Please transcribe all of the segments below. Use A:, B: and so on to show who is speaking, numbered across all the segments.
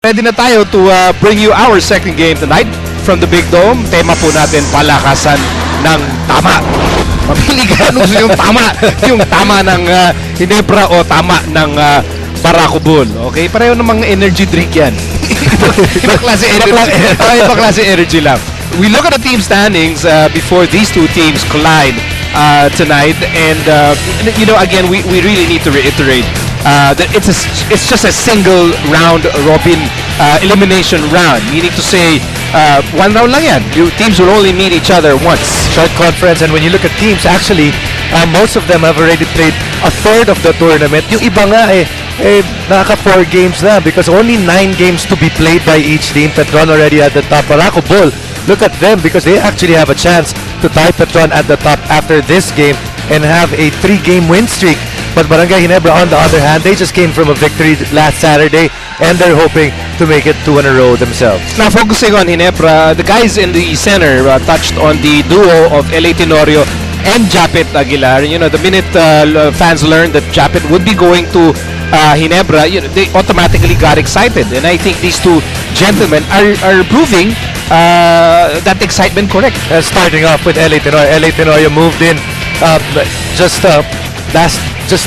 A: ready na tayo to bring you our second game tonight from the Big Dome. Tema po natin, palakasan ng tama. Mamili ka ano yung tama. Yung tama ng Ginebra o tama ng Barako Bull. Okay? Pareho namang energy drink yan. Ibang klase energy. Ibang klase energy lang. We look at the team standings before these two teams collide tonight, and you know, again, we really need to reiterate that it's just a single round robin elimination round, meaning to say one round lang yan. Teams will only meet each other once.
B: Short conference, and when you look at teams, actually, most of them have already played a third of the tournament. Yung iba nga naka 4 games na because only 9 games to be played by each team. Petron already at the top. Barako Bull, look at them because they actually have a chance to tie Petron at the top after this game and have a 3-game win streak. But Barangay Ginebra, on the other hand, they just came from a victory last Saturday and they're hoping to make it 2 in a row themselves.
A: Now, focusing on Ginebra, the guys in the center touched on the duo of LA Tenorio and Japet Aguilar. You know, the minute fans learned that Japet would be going to Ginebra, you know, they automatically got excited. And I think these two gentlemen are proving that excitement correct.
B: Starting off with LA Tenorio. LA Tenorio moved in just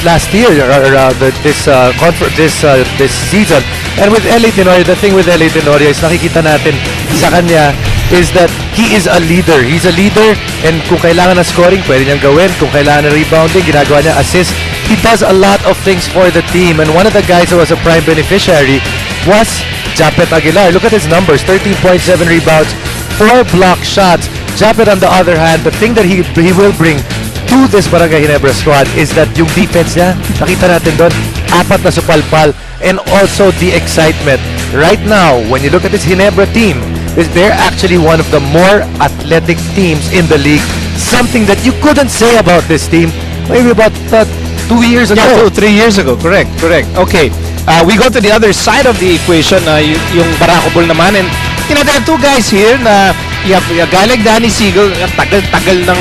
B: last year or this season. And with LA Tenorio, the thing with LA Tenorio is nakikita natin sa kanya is that he is a leader. He's a leader, and kung kailangan na scoring, pwede niyang gawin. Kung kailangan na rebounding, ginagawa niya assist. He does a lot of things for the team, and one of the guys who was a prime beneficiary was Japet Aguilar. Look at his numbers, 13.7 rebounds, 4 block shots. Japet, on the other hand, the thing that he will bring to this Barangay Ginebra squad is that yung defense niya, nakita natin doon, 4 na supalpal, and also the excitement. Right now, when you look at this Ginebra team, they're actually one of the more athletic teams in the league. Something that you couldn't say about this team maybe about 2 years ago.
A: Yeah, 3 years ago. Correct. Okay. We go to the other side of the equation, yung Barako Bull naman, and you know, there are two guys here na you have a guy like Danny Siegel, tagal ng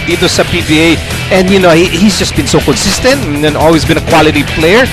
A: dito sa PBA, and you know, he's just been so consistent and always been a quality player.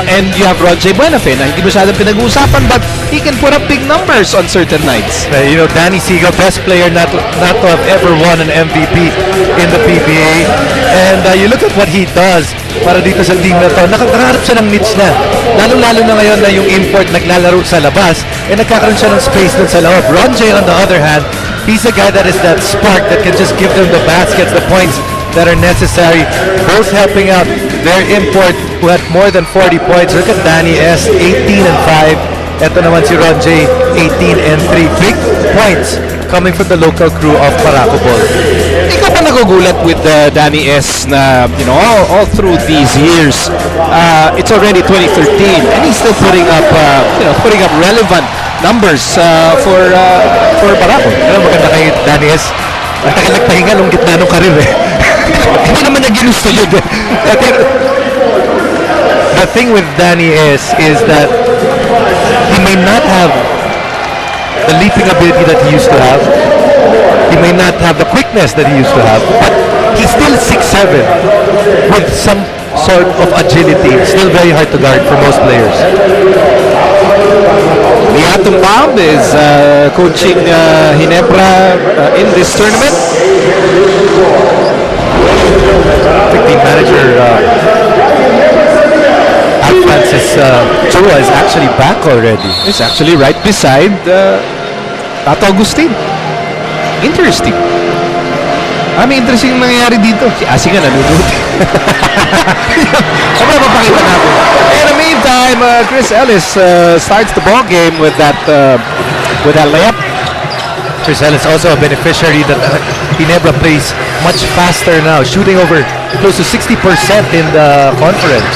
A: And you have Ron J. Buenafe na hindi masyadong pinag-uusapan, but he can put up big numbers on certain nights.
B: You know, Danny Siegel, best player not to have ever won an MVP in the PBA. And you look at what he does para dito sa team na to. Nakaharap siya ng niche na. Lalo-lalo na ngayon na yung import naglalaro sa labas, nagkakaroon siya ng space dun sa loob. Ron J, on the other hand, he's a guy that is that spark that can just give them the baskets, the points that are necessary, both helping out their import who had more than 40 points. Look at Danny S, 18 and 5. Ito naman si Ron J, 18 and 3. Big points coming from the local crew of Barako Bull.
A: Ikaw pa nagugulat with Danny S na, you know, all through these years, it's already 2013 and he's still putting up relevant numbers for Barako.
B: Ano maganda kay Danny S? Ang tagal nagpahinga nung gitna ng karir eh.
A: Hindi naman na ginusto yun.
B: The thing with Danny S is that he may not have the leaping ability that he used to have. He may not have the quickness that he used to have, but he's still 6'7" with some sort of agility. Still very hard to guard for most players.
A: The Atom Bomb is coaching Ginebra in this tournament.
B: I think team manager Francis Chua is actually back already.
A: He's actually right beside Tato Agustin. Interesting. May interesting yung nangyayari dito. Si Asi nga nanonood. Sabi na papakita natin. In the meantime, Chris Ellis starts the ball game with that layup.
B: Chris Ellis also a beneficiary that Ginebra plays much faster now, shooting over close to 60% in the conference.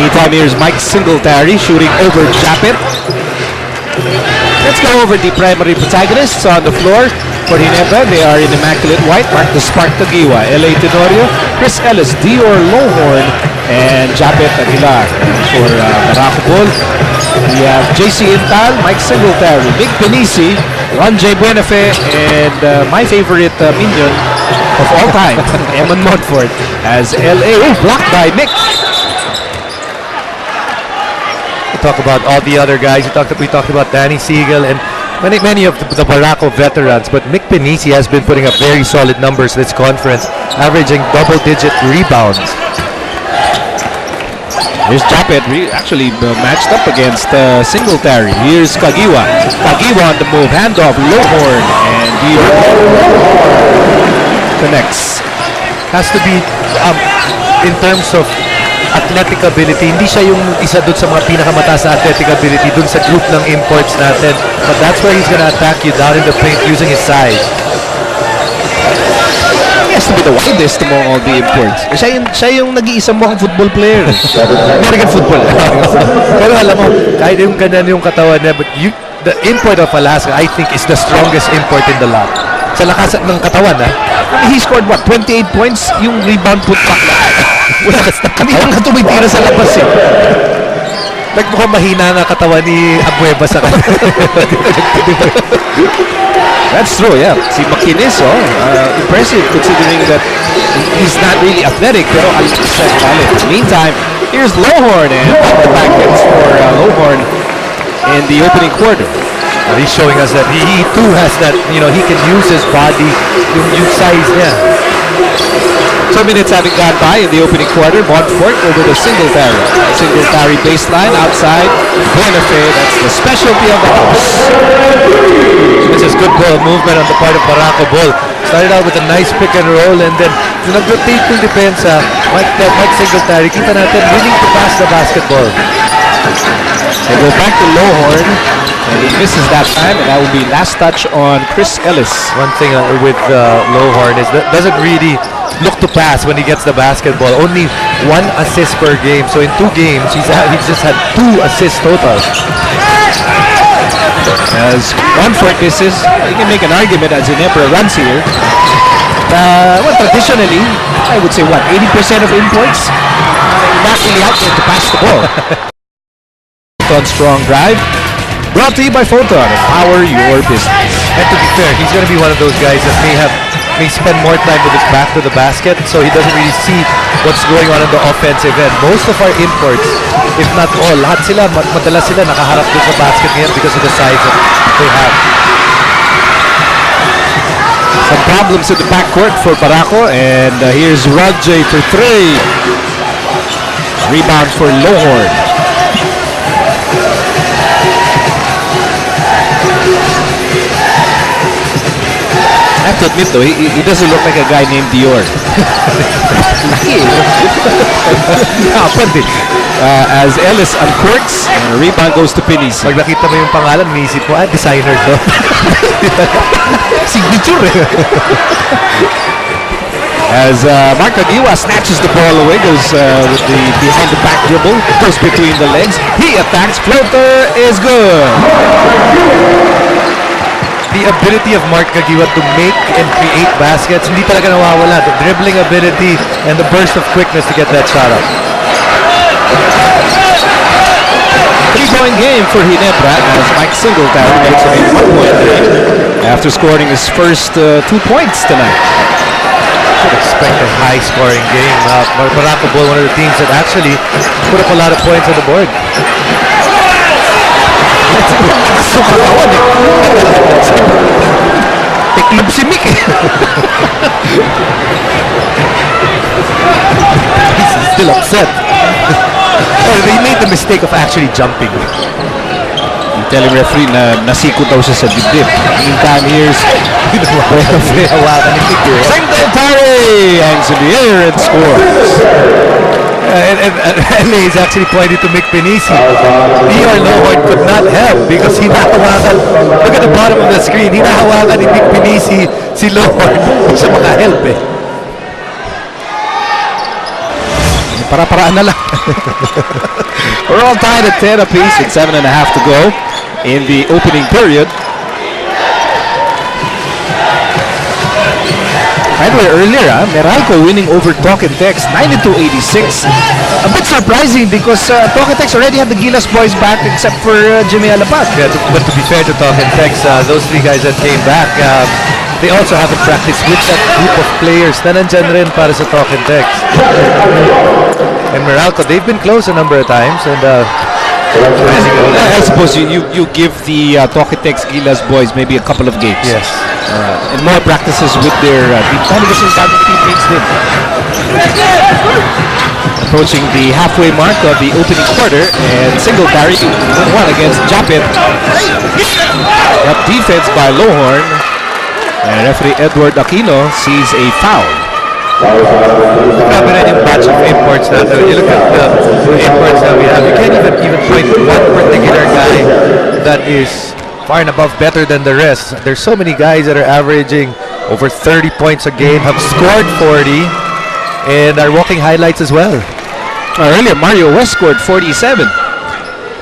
A: Meantime, here's Mike Singletary shooting over Japet. Let's go over the primary protagonists on the floor for Ginebra. They are in immaculate white. Mark the Spark Tagiwa, LA Tenorio, Chris Ellis, Dior Lohorn, and Japet Aguilar. For Barako Bull, we have JC Intal, Mike Singletary, Nick Benisi, Ron J. Buenafe, and my favorite minion of all time, Eamon Montfort, as LA. Blocked by Nick.
B: You talk about all the other guys. We talked about Danny Siegel and many of the Barako veterans. But Mick Pinisi has been putting up very solid numbers this conference, averaging double-digit rebounds.
A: Here's Japet actually matched up against Singletary. Here's Kagiwa. Kagiwa on the move. Handoff. Lohorn. And Dior connects.
B: Has to be, in terms of athletic ability, hindi siya yung isa dun sa mga pinakamataas na athletic ability dun sa group ng imports natin. But that's where he's gonna attack you down in the paint using his size.
A: He has to be the widest among all the imports. Siya yung nag-iisang mukhang football player. American football.
B: Pero alam mo, kahit yung ganyan yung katawan niya, but the import of Alaska, I think, is the strongest import in the lot. Sa lakas ng katawan, ha?
A: He scored what? 28 points? Yung rebound putback na. Kami lang na tumitira sa labas eh.
B: Nagmukhang mahina nga katawan ni Abueva sa kanya.
A: That's true, yeah. Si Makinis, impressive considering that he's not really athletic, pero alakas sa talent. Meantime, here's Lohorn and the package for Lohorn in the opening quarter.
B: He's showing us that he too has that, he can use his body, yung size niya.
A: 2 minutes having gone by in the opening quarter. Montfort over the Singletary. Singletary baseline outside. Buenafe, that's the specialty of the house.
B: This is good ball movement on the part of Barako Bull. Started out with a nice pick and roll, and then yung nag-rotate yung depensa, Mike Singletary, kita natin willing to pass the basketball.
A: They go back to Lohorn, and he misses that time, and that will be last touch on Chris Ellis.
B: One thing with Lohorn is that doesn't really look to pass when he gets the basketball. Only 1 assist per game. So in 2 games, he's just had 2 assists total.
A: As Montfort misses, you can make an argument as Ginebra runs here. Well, traditionally, I would say 80% of imports not really out there to pass the ball. Photon strong drive. Brought to you by Photon. Power your business.
B: And to be fair, he's going to be one of those guys that may spend more time with his back to the basket, so he doesn't really see what's going on the offensive end. Most of our imports, if not all, lahat sila, madalas sila nakaharap dun sa basket ngayon because of the size that they have.
A: Some problems in the backcourt for Barako, and here's Rajay for 3. Rebound for Lohorn. I have to admit though, he doesn't look like a guy named Dior. As Ellis uncorks, and the rebound goes to Pinis.
B: Pag nakita mo yung pangalan, minisip mo, designer to.
A: Signature. As Mark Kagiwa snatches the ball away, goes with the behind the back dribble, goes between the legs. He attacks, floater is good.
B: The ability of Mark Kagiwa to make and create baskets, hindi talaga nawawala. The dribbling ability and the burst of quickness to get that shot up.
A: 3-point game for Ginebra as Mike Singletary makes it a 1-point game after scoring his first 2 points tonight.
B: Should expect a high-scoring game. Barako Bull, one of the teams that actually put up a lot of points on the board.
A: Tiklub si Mick eh.
B: He's still upset. They made the mistake of actually jumping.
A: Telling referee na nasikot daw siya sa dibdib. Meantime, here's Singletary hangs in the air and scores.
B: And he's actually pointing to Mick Pinisi. Dior Lohorn could not help because hinahawakan. Look at the bottom of the screen. Hinahawakan ni Mick Pinisi si Lohorn. Hindi siya makahelp eh.
A: Para-paraan na lang. We're all tied at 10 apiece with 7.5 to go in the opening period. By the way, earlier, Barako winning over Talk and Text, 92-86. A bit surprising because Talk and Text already had the Gilas boys back except for Jimmy Alapat.
B: Yeah, but to be fair to Talk and Text, those 3 guys that came back, they also haven't practiced with that group of players na nandyan rin para sa Talk and Text. And Barako, they've been close a number of times, and
A: I suppose you give the Tokitex Gilas boys maybe a couple of games.
B: Yes.
A: And more practices with their team. Dahil kasi yung bagong teammates din. Approaching the halfway mark of the opening quarter, and Singletary 1 against Japit. Up defense by Lohorn, and referee Edward Aquino sees a foul.
B: Grabe rin yung batch of imports natin. When you look at the imports that we have, you can't even point to one particular guy that is far and above better than the rest. There's so many guys that are averaging over 30 points a game, have scored 40, and are walking highlights as well.
A: Earlier, Mario West scored 47.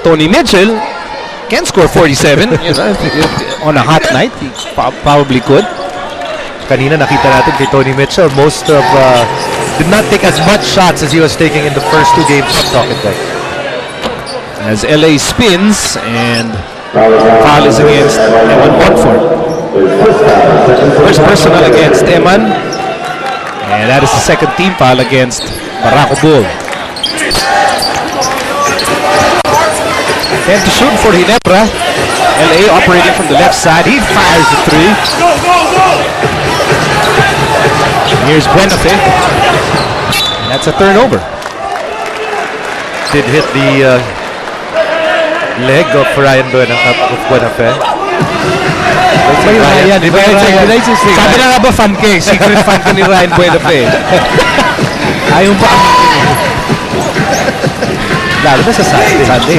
A: Tony Mitchell can score 47. You know, on a hot night, he probably could.
B: Kanina nakita natin kay Tony Mitchell, most of did not take as much shots as he was taking in the first 2 games of Tokitex.
A: As LA spins, and foul is against Eman Monfort. First personal against Eman, and that is the second team foul against Barako Bull. And to shoot for Ginebra, LA operating from the left side. He fires the 3. Here's Buenafe. That's a turnover.
B: Did hit the leg of Ryan Buenafe.
A: Sabi na nga ba fan ka eh? Secret fan ka ni Ryan Buenafe. Ayaw pa ang
B: lalo na sa Sunday.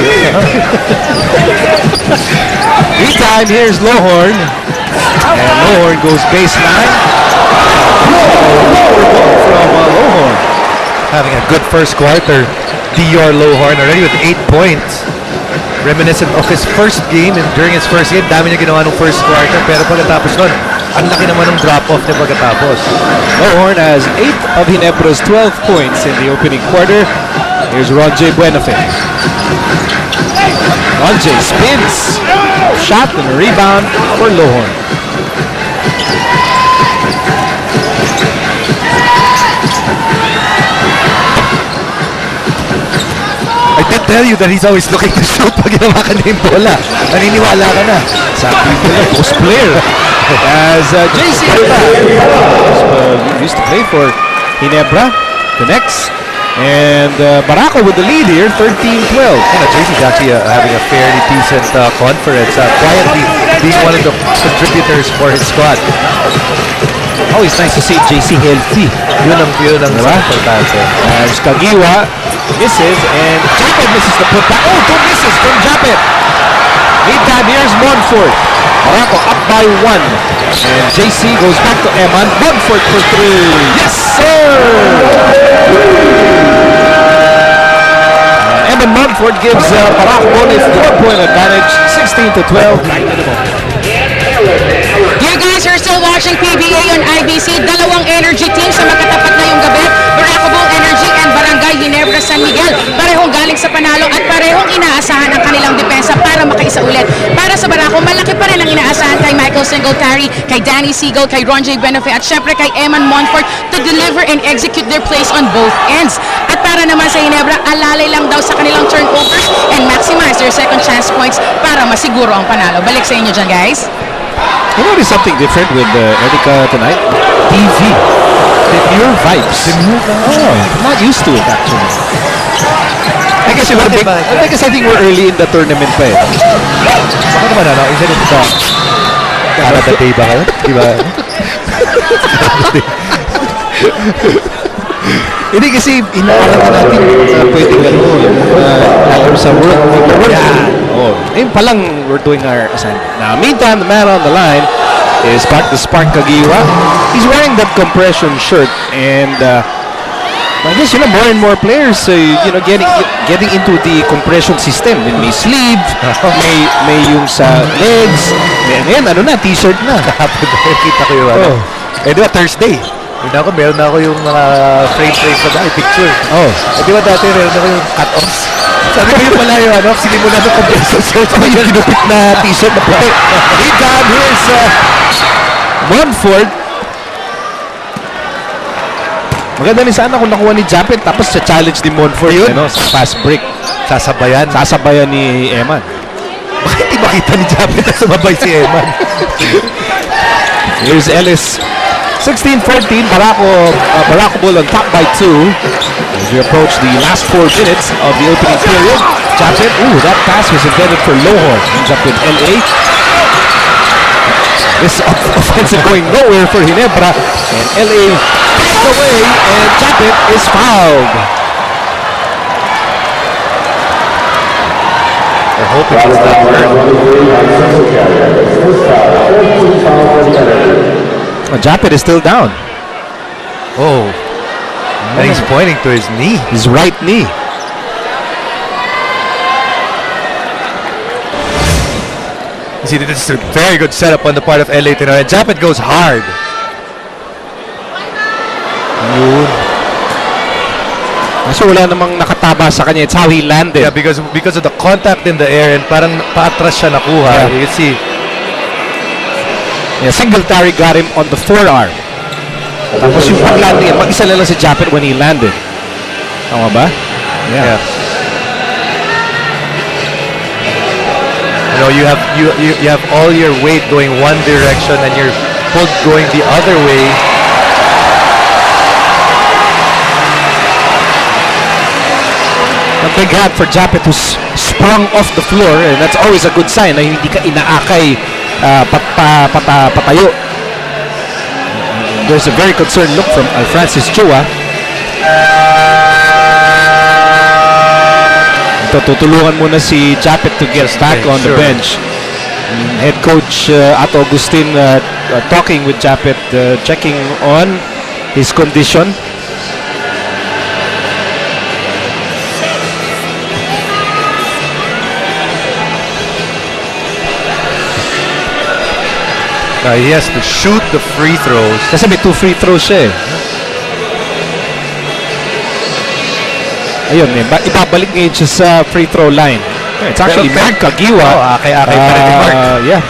A: meantime, here's Lohorn. And Lohorn goes baseline. From Lohorn.
B: Having a good first quarter. Dior Lohorn already with 8 points. Reminiscent of his first game, and during his first game, dami niya ginawa nung first quarter, pero pagkatapos nun, ang laki naman ng drop-off niya pagkatapos.
A: Lohorn has 8 of Ginebra's 12 points in the opening quarter. Here's Ronjay Buenafe. Ronjay spins. Shot and a rebound for Lohorn.
B: I can tell you that he's always looking to shoot pag ginawa ka na yung bola. Naniniwala ka na.
A: Sabi ko na, post player. As JC used to play for Ginebra, connects. And Barako with the lead here, 13-12.
B: JC's actually having a fairly decent conference. Quietly being one of the contributors for his squad.
A: Always nice to see JC healthy.
B: Yun ang importante.
A: As Kagiwa misses, and Japet misses the putback. Oh, 2 misses from Japet. Meantime, here's Monfort. Barako up by 1. And JC goes back to Eman. Monfort for 3. Yes, sir! And Eman Monfort gives Barako a 4-point advantage, 16-12.
C: You guys are still watching PBA on IBC. Dalawang energy teams sa magkatapat ngayong gabi. Barako Bull Energy and Barangay Ginebra San Miguel. Parehong galing sa panalo at parehong inaasahan ang kanilang depensa para makaisa ulit. Para sa Barako, malaki pa rin ang inaasahan kay Michael Singletary, kay Danny Seagull, kay Ronjay Buenafe at syempre kay Eman Monfort to deliver and execute their plays on both ends. At para naman sa Ginebra, alalay lang daw sa kanilang turnovers and maximize their second chance points para masiguro ang panalo. Balik sa inyo dyan, guys.
A: You notice something different with Erica tonight? TV. Demure vibes. Oh, I'm not used to it actually. I guess I think we're early in the tournament pa eh.
B: Baka naman isn't it Canada Day ba kayo? Diba?
A: Hindi kasi inaalam na natin pwedeng lalaro sa world. Oh, ayun pa lang we're doing our assignment. Now, meantime, the man on the line is Spark Kagiwa. He's wearing that compression shirt, and I guess more and more players getting into the compression system. May sleeve, may yung sa legs, may t-shirt na.
B: Kita ko yung diba Thursday? Meron na ako yung mga frame sa bahay, picture.
A: Oh.
B: Diba dati meron ako yung cut-offs? Sabi ko yung pala yung sinimula ng compression shirt.
A: Yung ginupit na t-shirt na puti. Meantime, here's Monfort. Maganda ni sana kung nakuha ni Japet tapos sa challenge ni Monfort sa fast break. Sasabayan ni Eman.
B: Bakit di makita ni Japet na sumabay si Eman?
A: Here's Ellis. 16-14, Barako Bull on top by 2 as we approach the last 4 minutes of the opening period. Japet, that pass was intended for Lohorn. Ends up with LA. This offensive going nowhere for Ginebra, and LA takes away, and Japet is fouled.
B: They're hoping it's not early.
A: Japet is still down.
B: Oh. And he's pointing to his knee.
A: His right knee.
B: You see, this is a very good setup on the part of LA Tenorio. And Japet goes hard.
A: Yun. So wala namang nakatama sa kanya. It's how he landed.
B: Yeah, because of the contact in the air and parang paatras siya nakuha.
A: Yeah.
B: You can see.
A: Yeah, Singletary got him on the forearm. Tapos yung pag-landing, mag-isa lang si Japet when he landed. Tama ba?
B: Yeah. You know, you have all your weight going one direction and you're pulled going the other way.
A: A big hand for Japet who's sprung off the floor, and that's always a good sign na hindi ka inaakay patayo. There's a very concerned look from Francis Chua. Ito, tutulungan muna si Japet to get back on the bench. Head coach Ato Agustin talking with Japet, checking on his condition.
B: He has to shoot the free throws.
A: Kasi may 2 free throws siya eh. Ayun, ibabalik ngayon siya sa free throw line. It's actually Mark Kagiwa.
B: Akay-akay pa rin ni Mark.
A: Yeah.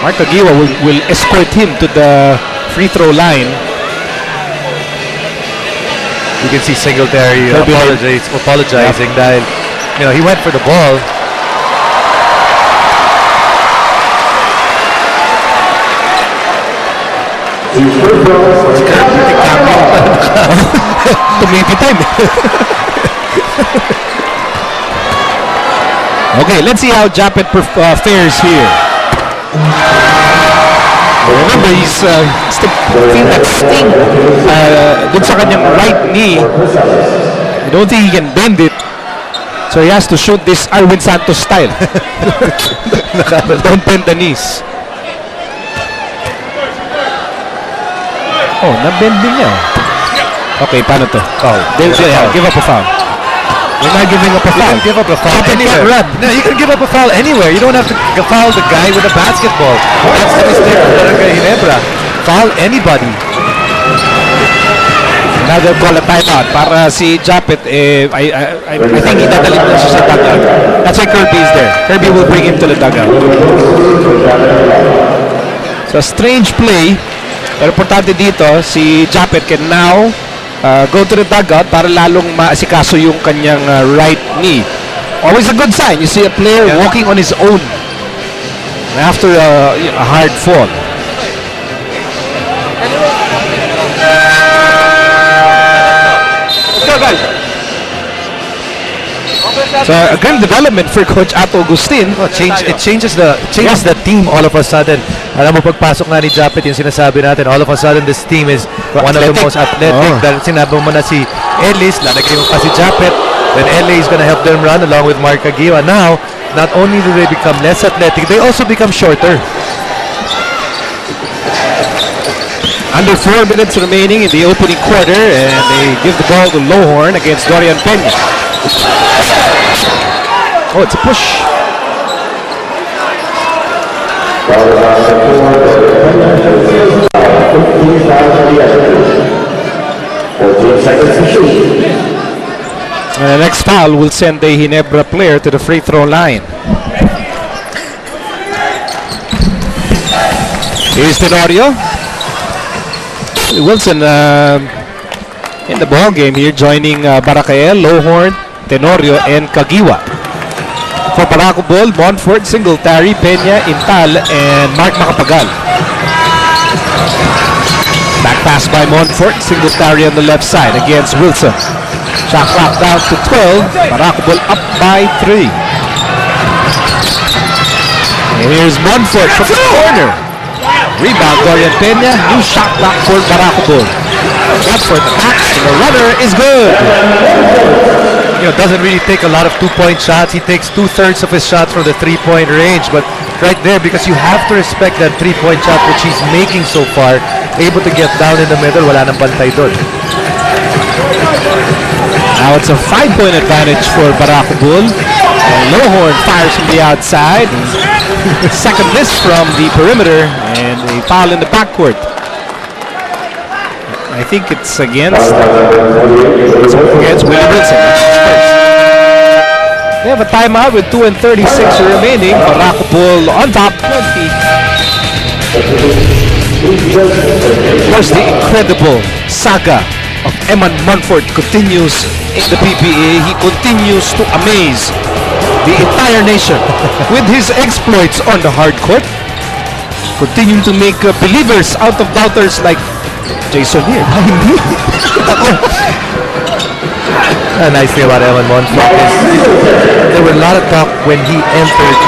A: Mark Kagiwa will escort him to the free throw line.
B: You can see Singletary apologizing dahil, you know, he went for the ball.
A: Tomato time. Okay, let's see how Japet fares here. Remember, he's still feeling that sting dun sa kanyang right knee. I don't think he can bend it. So he has to shoot this Arwin Santos style. Don't bend the knees. Oh, na-bending niya. Okay, paano to?
B: Foul.
A: They'll give up a foul. We're not giving up a foul.
B: You can give up a foul
A: anywhere.
B: anywhere. No, you can give up a foul anywhere. You don't have to foul the guy with a basketball. That's the mistake of Barangay Ginebra. Foul anybody.
A: Another call a timeout para si Japet. I think idadalhin na siya sa dugout. That's why Kirby is there. Kirby will bring him to the dugout. So strange play. Pero importante dito, si Japet can now go to the dugout para lalong maasikaso yung kanyang right knee. Always a good sign. You see a player walking on his own after a hard fall. So a great development for Coach Ato Agustin.
B: It changes the team all of a sudden. Alam mo, pagpasok nga ni Japet, yung sinasabi natin, all of a sudden this team is one of the most athletic. Dahil sinabi mo na si Ellis, lalagay mo pa si Japet, then LA is gonna help them run along with Mark Kagiwa. Now, not only do they become less athletic, they also become shorter.
A: Under 4 minutes remaining in the opening quarter, and they give the ball to Lohorn against Dorian Peña. Oh, it's a push. And the next foul will send the Ginebra player to the free throw line. Here's Tenorio. Wilson in the ball game here, joining Barakael, Lohorn, Tenorio, and Kagiwa. For Barako Ball, Montfort, Singletary, Peña, Intal, and Mark Macapagal. Back pass by Montfort, Singletary on the left side against Wilson. Shot clock down to 12. Barako Ball up by 3. And here's Montfort from the corner. Rebound, Dorian Peña. New shot clock for Barako Ball. Montfort attacks, and the runner is good.
B: You know, doesn't really take a lot of two-point shots. He takes 2/3 of his shots from the three-point range. But right there, because you have to respect that three-point shot which he's making so far, able to get down in the middle, wala nang bantay doon.
A: Now it's a 5-point advantage for Barako Bull. And Lowhorn fires from the outside. Second miss from the perimeter, and a foul in the backcourt. I think it's against Willie Wilson. They have a timeout with 2:36 remaining. Barako Bull on top, 20. Of course, the incredible saga of Eman Montfort continues in the PBA. He continues to amaze the entire nation with his exploits on the hard court, continuing to make believers out of doubters like Jason here.
B: A nice thing about Eman Montfort is there were a lot of talk when he entered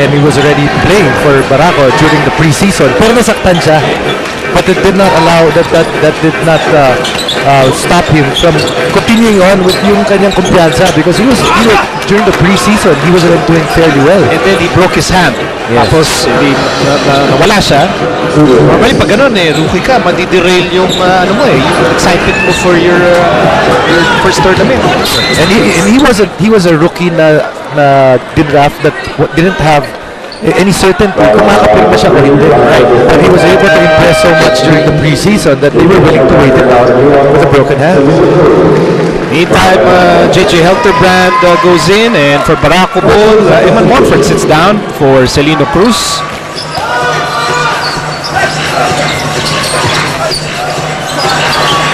B: and he was already playing for Barako during the preseason. Pero nasaktan siya. But it did not allow that did not stop him from continuing on with yung kanyang kumpiyansa, because he was during the preseason he was already doing fairly well.
A: And then he broke his hand.
B: Yes.
A: Tapos nawala siya. Normally pag ganun rookie ka, madiderail yung yung excitement mo for your first tournament.
B: And he was a rookie na draft that didn't have any certainty kung makapil ba siya o hindi. Right. But he was able to impress so much during the preseason that they were willing to wait it out with a broken hand.
A: Meantime, JJ Helterbrand goes in, and for Barako Bull, Eman Montfort sits down for Celino Cruz.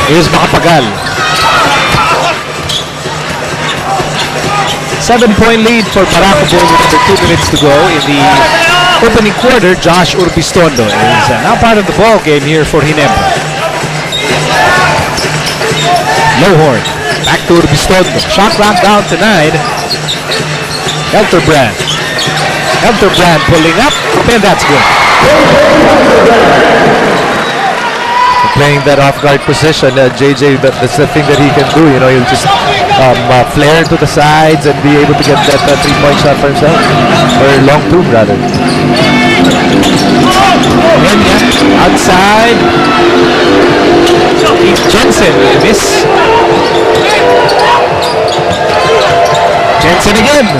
A: Here's Macapagal. 7-point lead for Barako Bull with under 2 minutes to go in the opening quarter. Josh Urbistondo is now part of the ball game here for Ginebra. Lowhorn, back to Urbistondo. Shot clock down to 9. Helterbrand pulling up, and that's good.
B: Playing that off-guard position, JJ, that's the thing that he can do. You know, he'll just flare to the sides and be able to get that three-point shot for himself, or long two rather.
A: Outside, Keith Jensen with a miss. Jensen again.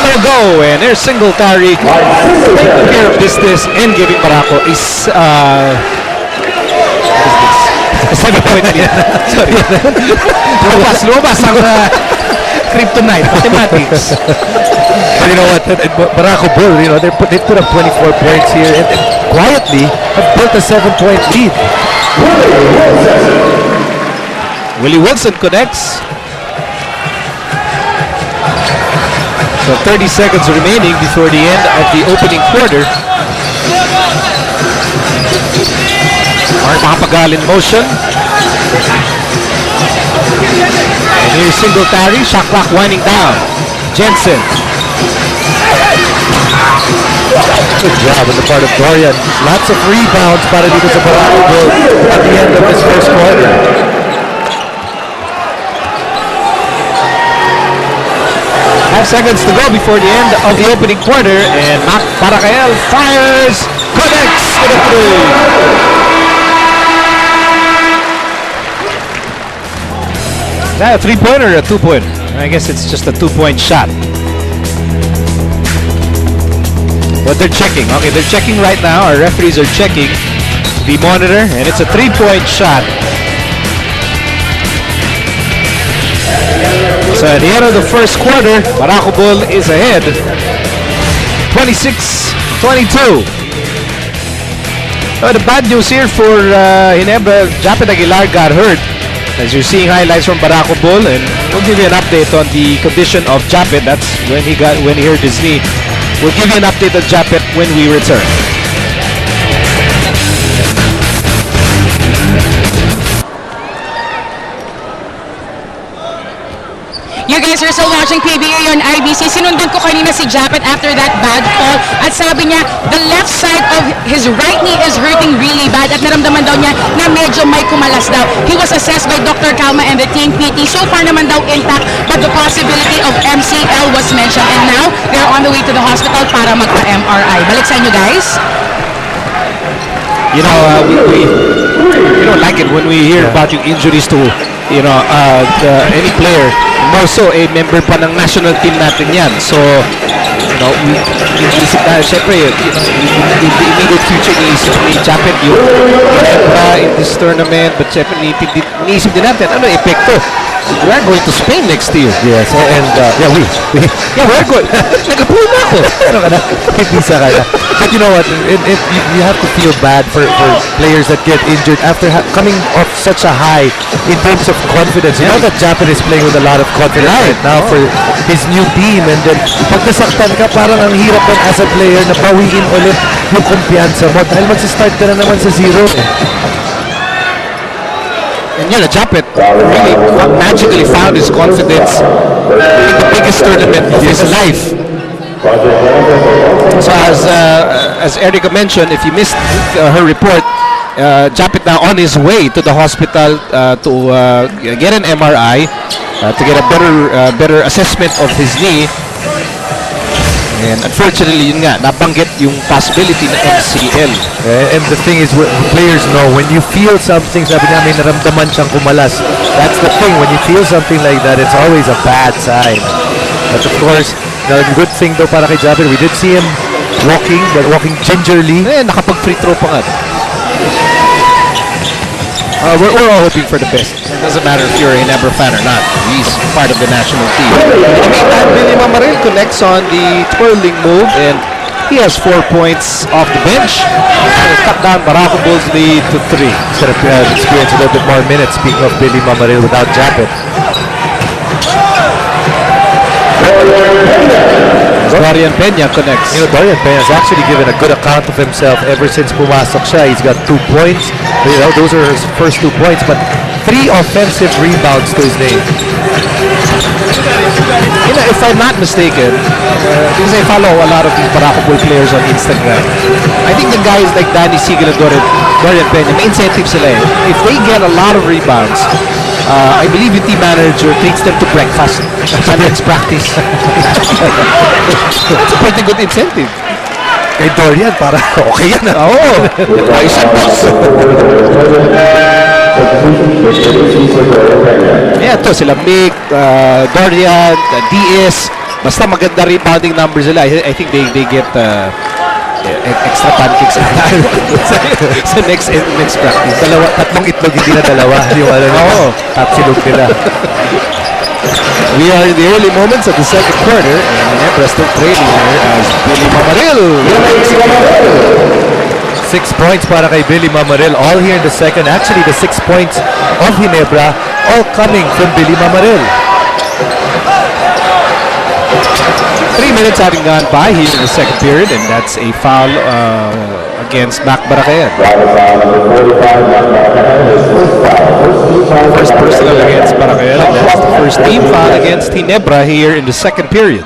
A: Still no go, and there's Singletary taking care of business and giving Barako a 7-point lead. Sorry. Lumabas ang kryptonite, mathematics.
B: But you know what, Barako Bull, you know, they put up 24 points here and quietly have built a 7-point lead.
A: Willie Wilson connects. So 30 seconds remaining before the end of the opening quarter. Mark Macapagal in motion. And here's Singletary. Shot clock winding down. Jensen.
B: Good job on the part of Dorian. Lots of rebounds para dito sa Barako Bull at the end of this first quarter.
A: Five seconds to go before the end of the opening quarter. And Mac Barakael fires. Connects to the three. Is that a 3-pointer or a 2-pointer? I guess it's just a 2-point shot. But they're checking. Okay, they're checking right now. Our referees are checking the monitor, and it's a 3-point shot. So at the end of the first quarter, Barako Bull is ahead. 26-22. The bad news here for Ginebra, Japet Aguilar got hurt. As you're seeing highlights from Barako Bull, and we'll give you an update on the condition of Japet. That's when he hurt his knee. We'll give you an update on Japet when we return.
C: You guys are still watching PBA on IBC. Sinundan ko kanina si Japet after that bad fall. At sabi niya, the left side of his right knee is hurting really bad. At naramdaman daw niya na medyo may kumalas daw. He was assessed by Dr. Kalma and the team PT. So far naman daw intact, but the possibility of MCL was mentioned. And now, they're on the way to the hospital para magpa-MRI. Balik sa inyo, guys.
A: You know, we don't like it when we hear about yung injuries to, any player. More so, member pa ng national team natin yan. So, inisip na, syempre, the immediate future ni Japet yung Ginebra in this tournament. But syempre, iniisip din natin, ano epekto? We are going to Spain next year.
B: Yes, and
A: we're going. Nag-apply na ako.
B: Pipisa ka na. But you know what? You have to feel bad for players that get injured after coming off such a high in terms of confidence. You know that Japet is playing with a lot of confidence right now for his new team. And then, pag nasaktan ka, parang ang hirap din as a player na bawiin ulit yung kumpiyansa mo. Dahil magsistart ka na naman sa zero.
A: And Japet really magically found his confidence in the biggest tournament of his life. So as Erica mentioned, if you missed her report, Japet now on his way to the hospital to get an MRI to get a better assessment of his knee. And unfortunately, yun nga, nabanggit yung possibility na MCL.
B: And the thing is, players know, when you feel something, sabi niya, may naramdaman siyang kumalas. That's the thing, when you feel something like that, it's always a bad sign. But of course, the good thing though para kay Japet, we did see him walking, but walking gingerly.
A: Nakapag-free throw pa nga. We're all hoping for the best. It doesn't matter if you're a Ginebra fan or not. He's part of the national team. In the meantime, Billy Mamaril connects on the twirling move, and he has 4 points off the bench. Cut down Barako Bull's lead to 3.
B: Instead of experience a little bit more minutes, speaking of Billy Mamaril without Japet.
A: Dorian Peña connects.
B: Dorian Peña has actually given a good account of himself ever since pumasok siya. He's got 2 points. Those are his first 2 points, but 3 offensive rebounds to his name.
A: If I'm not mistaken, because I follow a lot of these Barako Bull players on Instagram, I think the guys like Danny Siegel and Dorian Peña, may incentive sila eh. If they get a lot of rebounds, I believe yung team manager takes them to breakfast and let's practice. That's a pretty good incentive.
B: Kay Dorian, para okay yan.
A: Oo. Ito sila Mick, Dorian, DS. Basta maganda rebounding numbers nila. I think they get extra pancakes sa next practice.
B: Tatlong itlog, hindi na dalawa. Yung tapsilog nila.
A: We are in the early moments of the second quarter, and Ginebra still trailing here as Billy Mamaril.
B: 6 points para kay Billy Mamaril, all here in the second. Actually, the 6 points of Ginebra, all coming from Billy Mamaril.
A: 3 minutes having gone by here in the second period, and that's a foul against Mac Barakayan. First personal against Barakayan, and that's the first team foul against Ginebra here in the second period.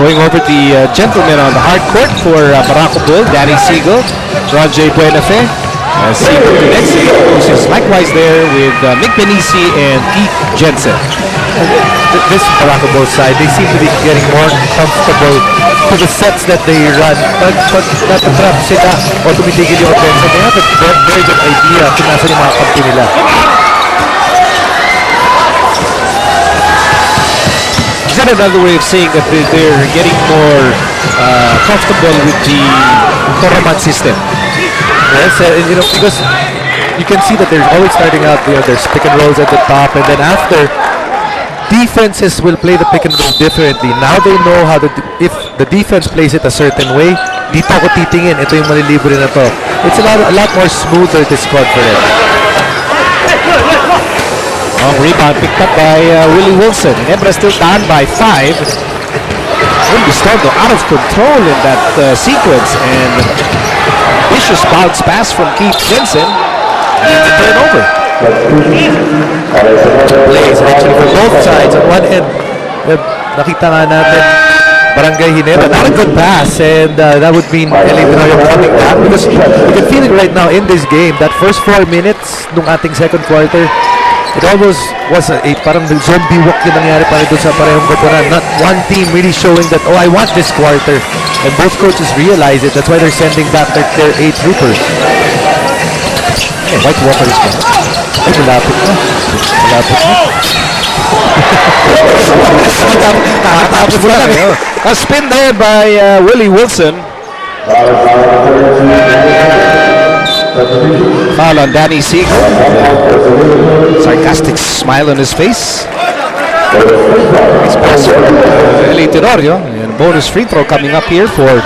A: Going over the gentlemen on the hard court for Barako Bull, Danny Siegel, Ron J. Buenafe. Siegel connects, who's is likewise there with Mick Benisi and Keith Jensen.
B: This Barako Bull side, they seem to be getting more comfortable to the sets that they run. Pag natatrap sila o tumitigil yung offense, they have a very good idea kung nasa yung mga kampi nila.
A: Is that another way of saying that they're getting more comfortable with the Toroman system?
B: Yes, because you can see that they're always starting out, there's pick and rolls at the top, and then after, defenses will play the pick and roll differently. Now they know how if the defense plays it a certain way, dito ako titingin, ito yung malilibre na to. It's a lot more smoother this conference.
A: Long rebound picked up by Willie Wilson. Ginebra still down by 5. Bistordo out of control in that sequence, and vicious bounce pass from Keith Jensen. And the turnover.
B: Plays actually for both sides. On one end, nakita nga natin Barangay Ginebra, not a good pass, and that would mean LA Tenorio coming back, because you can feel it right now in this game. That first 4 minutes nung ating second quarter, it almost was parang zombie walk yung nangyari para doon sa parehong koponan. Not one team really showing that, oh, I want this quarter. And both coaches realize it. That's why they're sending back their 8 troopers. White Walker is back. Ay, malapit na. Malapit na.
A: Nakatapos mo lang. A spin there by Willie Wilson. Foul on Danny Siegel. Sarcastic smile on his face. Nice pass from LA Tenorio. And bonus free throw coming up here for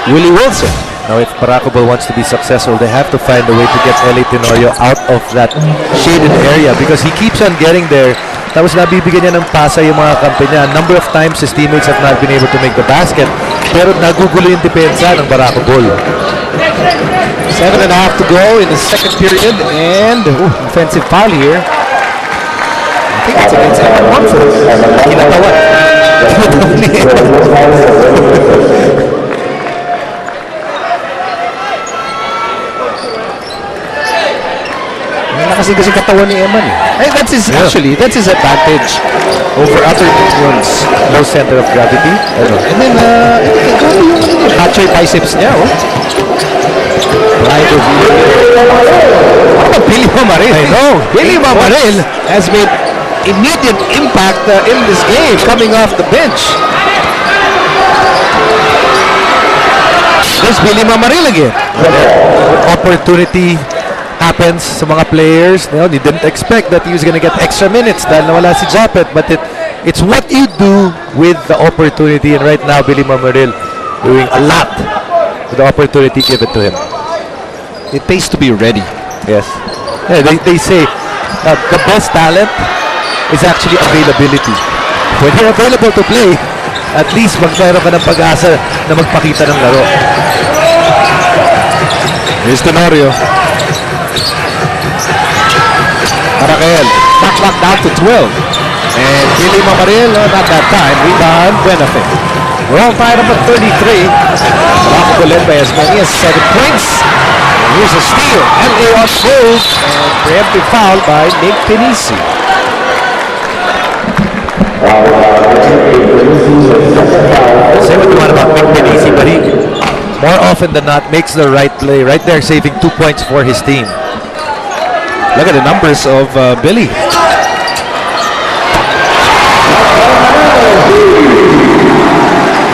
A: Willie Wilson.
B: Now, if Barako wants to be successful, they have to find a way to get LA Tenorio out of that shaded area, because he keeps on getting there. Tapos nabibigyan niya ng pasa yung mga kampi niya. A number of times his teammates have not been able to make the basket, pero nagugulo yung depensa ng Barako Bull.
A: 7.5 to go in the second period, and offensive foul here. I think it's against Evan Monfort. Kinatawan. Kasi katawan ni Eman eh. Hey, that's his advantage over other ones.
B: No center of gravity.
A: And then catch yung biceps niya, oh. Right of view. Oh, Billy Mamaril. I know. Billy Mamaril has made immediate impact in this game coming off the bench. There's Billy Mamaril again.
B: Opportunity happens sa mga players. You know, they didn't expect that he was gonna get extra minutes dahil nawala si Japet, but it's what you do with the opportunity, and right now Billy Mamaril doing a lot with the opportunity given to him.
A: It pays to be ready.
B: Yes. Yeah, they say the best talent is actually availability. When you're available to play, at least magkaroon ka ng pag-asa na magpakita ng laro.
A: Here's Tenorio. Marakel, back down to 12. And Billy Mamaril, not that time. Rebound, Benefit. We're on fire number 33. Barako led by as many as 7 points. And here's a steal. LA on gold. And preemptive foul by Nick Pinisi.
B: Say what you want about Nick Pinisi, but he more often than not makes the right play. Right there, saving 2 points for his team.
A: Look at the numbers of Billy.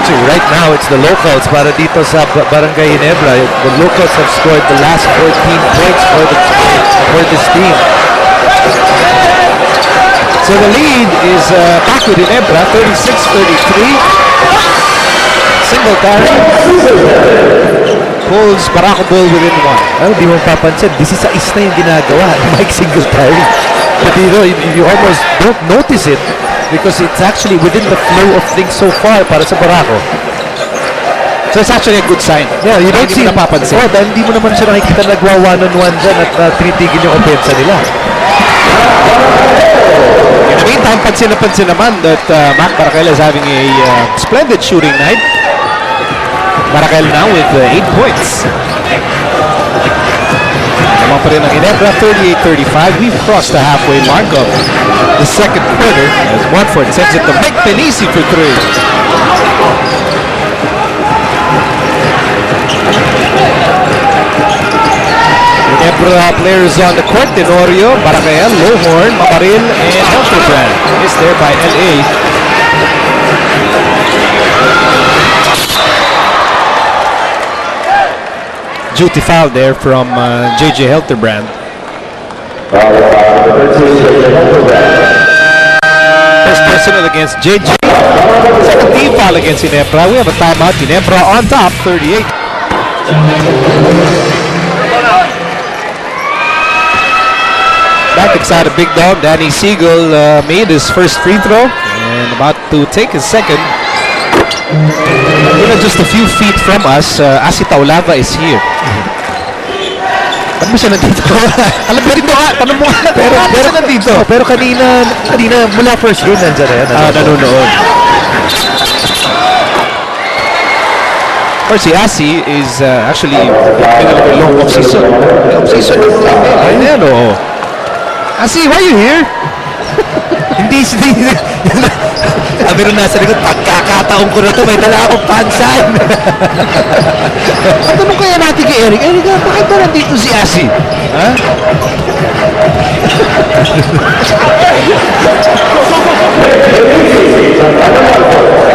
B: So right now, it's the locals para dito sa Barangay Ginebra. The locals have scored the last 14 points for this team.
A: So the lead is back with Ginebra, 36-33. Singletary pulls Barako Bull within 1.
B: Ano, di mo papansin, 16 na yung ginagawa ni Mike Singletary. But you almost don't notice it because it's actually within the flow of things so far para sa Barako.
A: So it's actually a good sign.
B: Yeah, you don't
A: Hindi
B: see
A: mo napapansin.
B: Oh, dahil hindi mo naman siya nakikita nagwa one-on-one dyan at tinitigil yung opensa nila.
A: In the meantime, pansin na pansin naman that Mac Barakel is having a splendid shooting night. Barakel now with 8 points. Naman pa rin ang Ginebra, 38-35. We've crossed the halfway mark of the second quarter as Montfort sends it to Mike Pinisi for 3. Ginebra players on the court: Tenorio, Barakel, Lohorn, Mamaril, and Helterbrand. Missed there by LA. Duty foul there from JJ Helterbrand. First personal against JJ. Second team foul against Ginebra. We have a timeout. Ginebra on top, 38. Back inside the Big Dome, Danny Siegel made his first free throw and about to take his second. Just a few feet from us, Asi Taulava is here. Ano ba siya nandito? Alam mo dito nga, tanong mo nga. Pero siya nandito.
B: Pero kanina mula first game nandiyan na yan.
A: Nanonood. Or si Asi is actually middle of a long off-season. Off-season. Ayan, oo. Asi, why are you here?
B: Hindi. Sabi rin nasa likod, pagkakataon ko na ito, may dala akong pansan.
A: At anong kaya natin kay Eric? Eric, bakit ba nandito si Asi? Ha?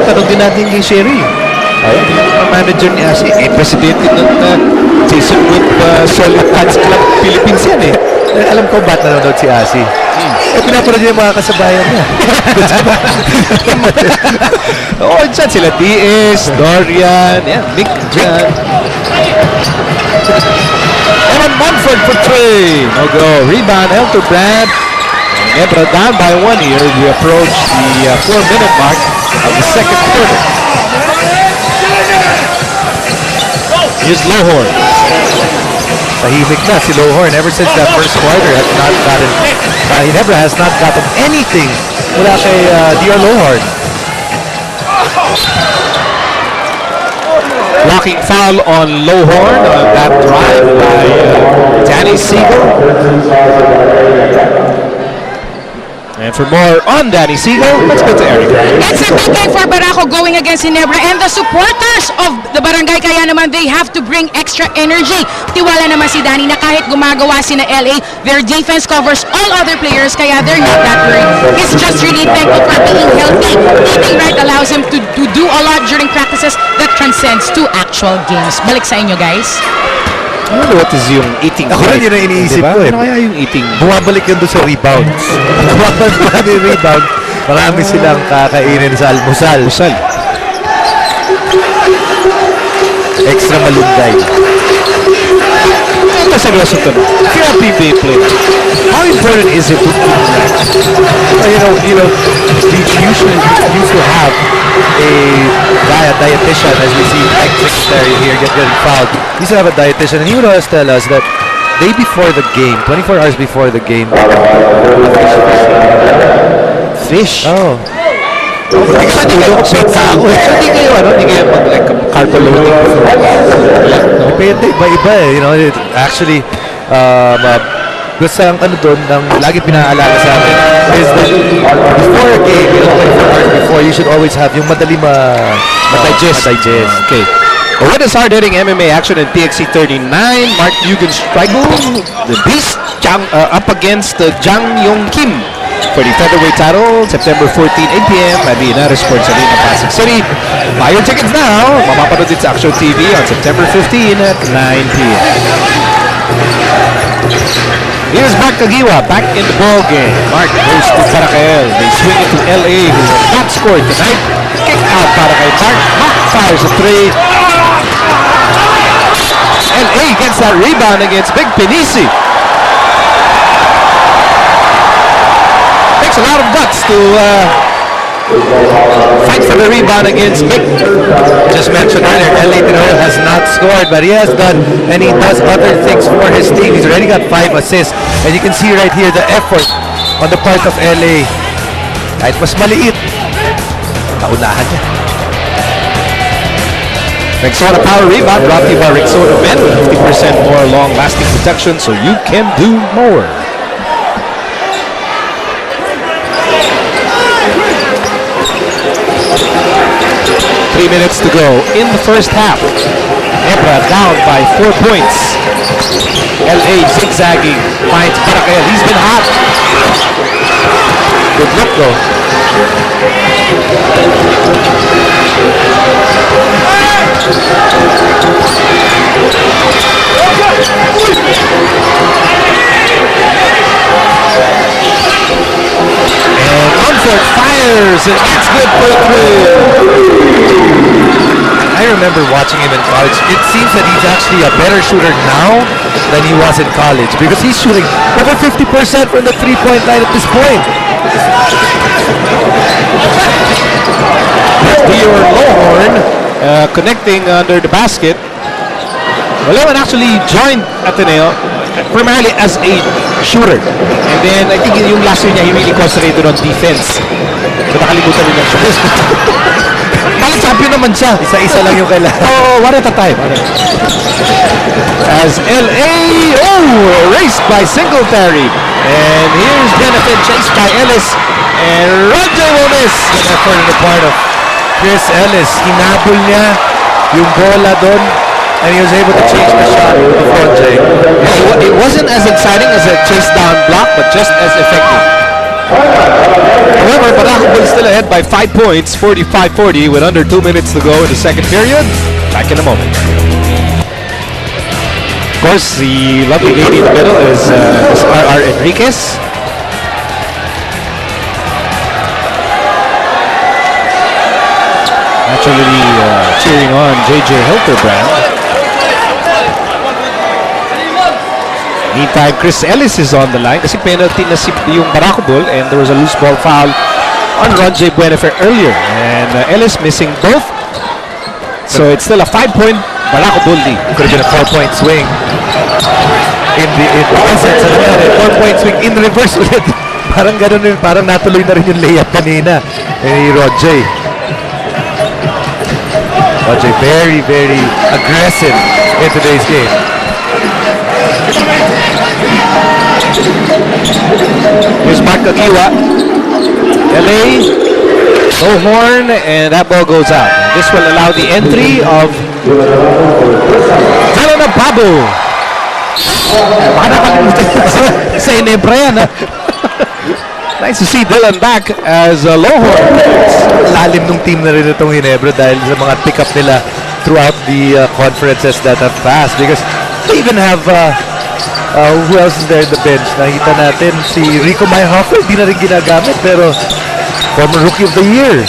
A: Tanong din natin kay Sherry. Ang manager ni Asi, presidente ng Jason Wood Solid Fans Club Philippines yan eh.
B: Alam ko ba't nanonood si Asi. Pinapanood niya yung mga kasabayan niya.
A: Oo, dyan sila. D.S., Dorian, yan, Nick dyan. Evan Monfort for three. No go. Rebound, Elton Brand. Ginebra down by 1 here. We approach the 4-minute mark of the second quarter. Here's Lohorn.
B: Tahimik na si Lohorn ever since that first quarter has not gotten Ginebra has not gotten anything mula kay D.R. Lohorn.
A: Blocking foul on Lohorn on that drive by Danny Siegel. And for more on Danny Siegel, let's go to Eric.
C: It's a big game for Barako going against Ginebra, and the supporters of the barangay kaya naman they have to bring extra energy. Tiwala naman si Danny na kahit gumagawa si na LA, their defense covers all other players kaya they're not that worried. He's just really thankful for being healthy. Eating right allows him to do a lot during practices that transcends to actual games. Balik sa inyo, guys.
A: I don't know what is yung eating.
B: Ako rin yun ang iniisip ko eh.
A: Ano kaya yung eating?
B: Bumabalik yun doon sa rebounds. Bumabalik yung rebound. Marami silang kakainin sa almusal. Extra malunggay.
A: Ito sa grosso to. If you're a PBA player, how important is it to eat right?
B: You used to have a dietitian, as we see Mike Secretary here getting fouled. He used to have a dietitian, and he would always tell us that day before the game, 24 hours before the game,
A: Fish?
B: oh,
A: Hindi kayo mag-carbo loading.
B: depende, iba-iba eh. Actually, basta ang doon, lagi pinaalala sa akin, is that before a game, 24 hours before, you should always have yung madali ma-digest.
A: Okay. Well, what is hard-hitting MMA action in TXC 39? Mark Yugen Strigel, the Beast, up against Jang Yong Kim for the featherweight title, September 14, 8 p.m. at the United Sports Arena, Pasig City. Buy your tickets now. Mapapanood din sa Action TV on September 15 at 9 p.m. Here's Mark Kagiwa back in the ball game. Mark goes to Barako. They swing it to LA, who has not scored tonight. Kick out para kay Mark. Mark fires a three. LA gets that rebound against Big Pinisi. Takes a lot of guts to fight for the rebound against Big.
B: Just mentioned earlier, LA Tinoyo has not scored, but he has done, and he does other things for his team. He's already got 5 assists, and you can see right here the effort on the part of LA. Kahit mas maliit, naunahan niya.
A: Rexona Power Rebound brought to you by Rexona Men with 50% more long-lasting protection so you can do more. Three minutes to go in the first half. Ginebra down by 4 points. LA zigzagging finds Barako. He's been hot. Good look though. And Monfort fires and that's good for three.
B: I remember watching him in college, it seems that he's actually a better shooter now than he was in college because he's shooting over 50% from the three-point line at this point.
A: Dior Lohorn connecting under the basket. Lohorn actually joined Ateneo primarily as a shooter. And then I think yung last year niya, he really concentrated on defense. So nakalimutan rin ang shoot. Bakit champion naman siya?
B: Isa-isa lang yung kailangan.
A: Oh, one at a time. As LA, raced by Singletary. And here's Benefit chased by Ellis. And Roger will miss.
B: Good effort on the part of Chris Ellis. Hinabol niya yung bola doon. And he was able to change the shot of Roger.
A: It wasn't as exciting as a chase down block, but just as effective. However, Barako is still ahead by 5 points, 45-40, with under 2 minutes to go in the second period. Back in a moment. Of course, the lovely lady in the middle is R.R. Enriquez. Naturally cheering on J.J. Hilterbrand. Meantime, Chris Ellis is on the line kasi penalty na yung Barako Bull and there was a loose ball foul on Ron J. Buenafer earlier. And Ellis missing both. So it's still a 5-point Barako Bull lead.
B: Could have been a 4-point swing. In the essence, 4-point swing in reverse ulit. Parang ganun rin, parang natuloy na rin yung layup kanina ni Roger. Roger very, very aggressive in today's game.
A: Here's Mark Agiwa. LA, Lohorn, and that ball goes out. This will allow the entry of Dylan Babu. Baka nakalimutan sa Ginebra yan. Nice to see Dylan back as Lohorn.
B: Lalim nung team na rin itong Ginebra dahil sa mga pick-up nila throughout the conferences that have passed because they even have who else is there in the bench? Nakita natin si Rico Mayhofer, hindi na rin ginagamit pero former Rookie of the Year.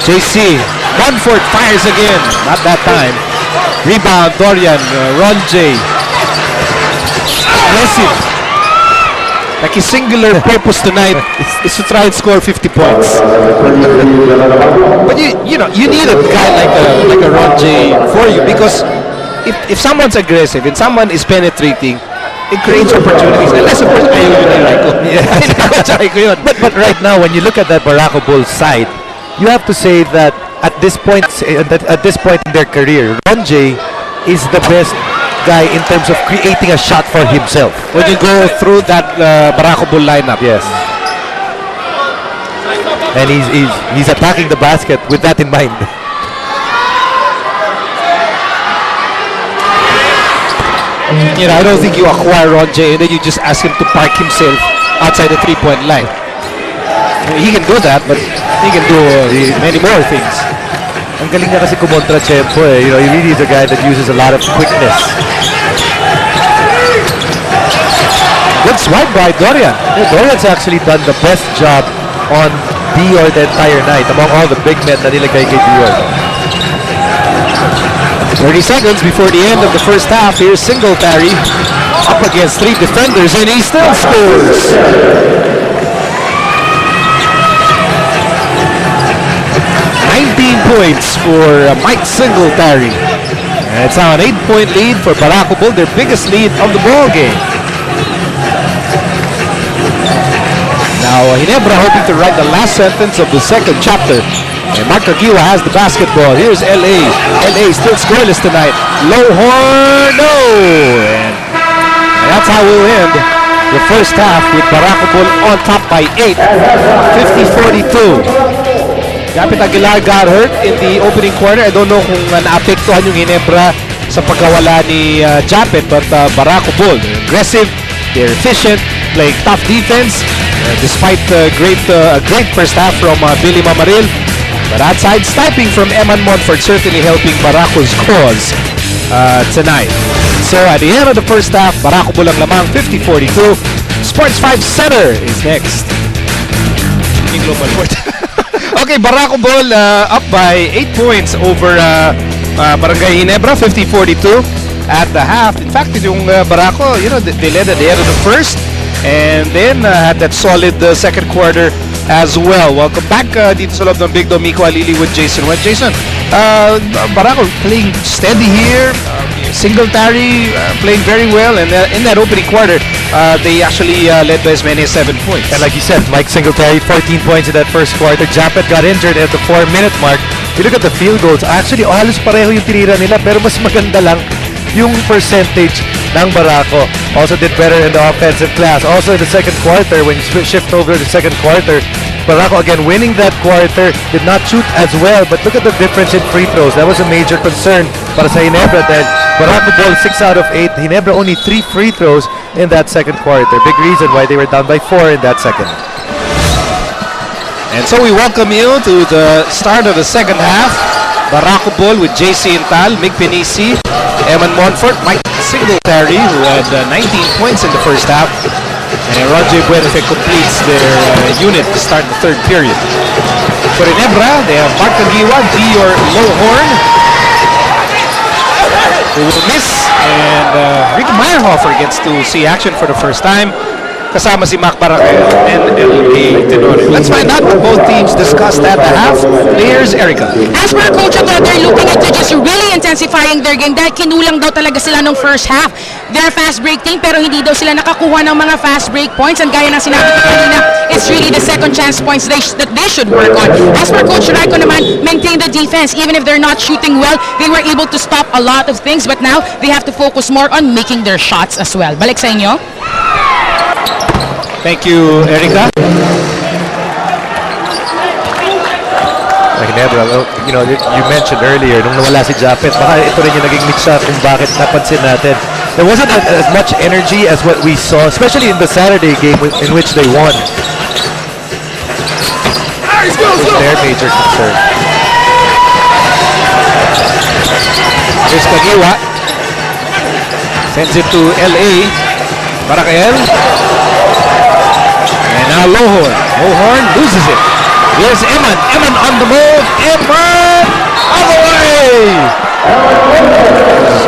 A: JC, Monfort fires again. Not that time. Rebound, Dorian, Ron J. Aggressive. Like his singular purpose tonight is to try and score 50 points. But you know, you need a guy like a Ron J for you because if someone's aggressive and someone is penetrating, it creates opportunities. Unless of course ayaw yun ni Raiko.
B: Yeah. But right now, when you look at that Barako Bulls side, you have to say that at this point in their career, Ron J is the best guy in terms of creating a shot for himself.
A: When you go through that Barako Bull lineup.
B: Yes. And he's attacking the basket with that in mind.
A: You know, I don't think you acquire Ron J and then you just ask him to park himself outside the three-point line. I mean, he can do that, but he can do many more things.
B: Ang galing niya kasi kumontra tempo eh. You know, he really is a guy that uses a lot of quickness.
A: Good swipe by Dorian.
B: Yeah, Dorian's actually done the best job on Dior the entire night among all the big men na nilagay kay Dior.
A: 30 seconds before the end of the first half. Here's Singletary up against 3 defenders and he still scores. Points for Mike Singletary. And it's now an 8-point lead for Barako Bull, their biggest lead of the ball game. Now Ginebra hoping to write the last sentence of the second chapter. And Mark Agiwa has the basketball. Here's LA. LA still scoreless tonight. Lohorn, no! And that's how we'll end the first half with Barako Bull on top by 8. 50-42. Japit Aguilar got hurt in the opening quarter. I don't know kung naapektuhan yung Ginebra sa pagkawala ni Japit, but Barako Bull, they're aggressive, they're efficient, playing tough defense, despite a great first half from Billy Mamaril. But outside sniping from Eman Monfort certainly helping Barako's cause tonight. So at the end of the first half, Barako Bull ang lamang 50-42. Sports 5 Center is next. Global Word. Okay, Barako Ball up by 8 points over Barangay Ginebra, 50-42 at the half. In fact, yung Barako, they led at the end of the first and then had that solid second quarter as well. Welcome back dito sa loob ng Big Dome. Miko Alili with Jason. Well, Jason, Barako playing steady here. Singletary playing very well, and in that opening quarter, they actually led by as many as 7 points.
B: And like you said, Mike Singletary, 14 points in that first quarter. Japet got injured at the 4-minute mark. You look at the field goals, actually halos pareho yung tinira nila, pero mas maganda lang yung percentage ng Barako. Also did better in the offensive class. Also in the second quarter, when you shift over to the second quarter, Barako again winning that quarter, did not shoot as well, but look at the difference in free throws. That was a major concern para sa Ginebra dahil Barako ball 6 out of 8. Ginebra only 3 free throws in that second quarter. Big reason why they were down by 4 in that second.
A: And so we welcome you to the start of the second half. Barako Ball with JC Intal, Mig Pinisi, Eman Monfort, Mike Singletary, who had 19 points in the first half. And Roger Buenafe completes their unit to start the third period. For Ginebra, they have Mark Agiwa, Dior Lowhorn, who will miss, and Rick Meyerhofer gets to see action for the first time. Kasama si Mac Barako and LA Tenorio. Let's find out what both teams discussed at the half. Here's Erica.
C: As per Coach Ato, they're looking into just really intensifying their game dahil kinulang daw talaga sila nung first half. They're a fast break team pero hindi daw sila nakakuha ng mga fast break points, and gaya ng sinabi ko kanina, it's really the second chance points that they should work on. As per Coach Raiko naman, maintain the defense. Even if they're not shooting well, they were able to stop a lot of things, but now they have to focus more on making their shots as well. Balik sa inyo.
A: Thank you, Erica.
B: Ginebra, you mentioned earlier, nung nawala si Japet, baka ito rin yung naging mix-up kung bakit napansin natin. There wasn't as much energy as what we saw, especially in the Saturday game in which they won. It's their major concern.
A: Here's Kagiwa. Sends it to LA. Barakael. And now Lowhorn. Lowhorn loses it. Here's Eman. Eman on the move. Eman all the way.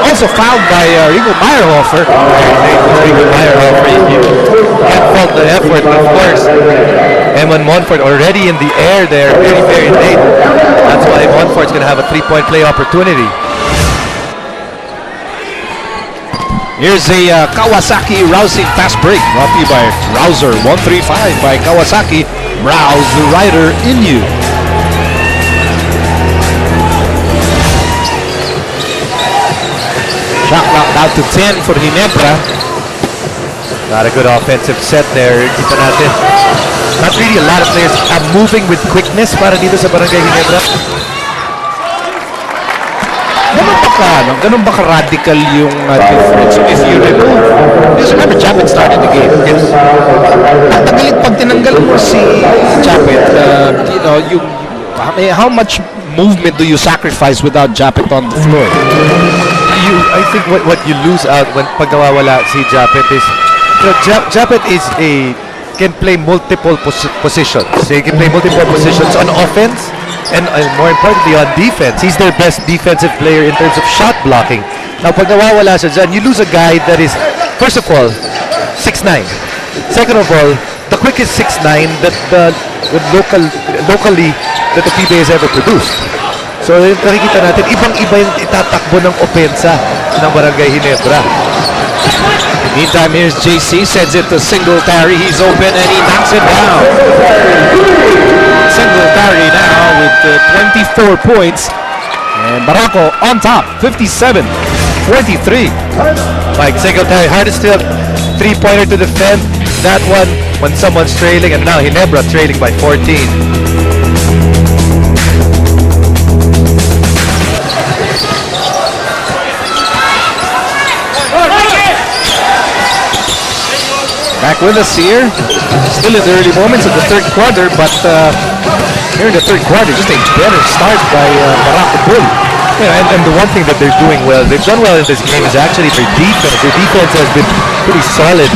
A: Also fouled by Rico Meyerhofer.
B: Rico Meyerhofer, you can't fault the effort, but of course, Eman Monfort already in the air there, very, very late. That's why Monfort's going to have a 3-point play opportunity.
A: Here's a Kawasaki rousing fast break brought to you by Rouser 135 by Kawasaki. Rouse the rider in you. Shot clock down to 10 for Ginebra.
B: Not a good offensive set there. Kita natin. Not really a lot of players moving with quickness para dito sa Barangay Ginebra.
A: Ganun ba ka-radical yung difference if you remove? Because remember, Japet started the game. Yes. Ang tagalit pag tinanggal mo si Japet, how much movement do you sacrifice without Japet on the floor?
B: I think what you lose out when pag nawawala si Japet is, Japet can play multiple positions. He can play multiple positions on offense. And more importantly, on defense. He's their best defensive player in terms of shot blocking. Now, pag nawawala siya dyan, you lose a guy that is, first of all, 6'9". Second of all, the quickest 6'9" that locally that the PBA has ever produced. So, nakikita natin, ibang-iba yung itatakbo ng opensa ng Barangay Ginebra.
A: Meantime, here's JC, sends it to Singletary. He's open and he knocks it down. Singletary now with 24 points. And Barako on top, 57-43.
B: Mike Singletary, hardest to have three-pointer to defend. That one when someone's trailing, and now Ginebra trailing by 14.
A: Back with us here, still in the early moments of the third quarter, but here in the third quarter, just a better start by Barako Bull.
B: Yeah, and the one thing that they're doing well, they've done well in this game, is actually their defense. Their defense has been pretty solid.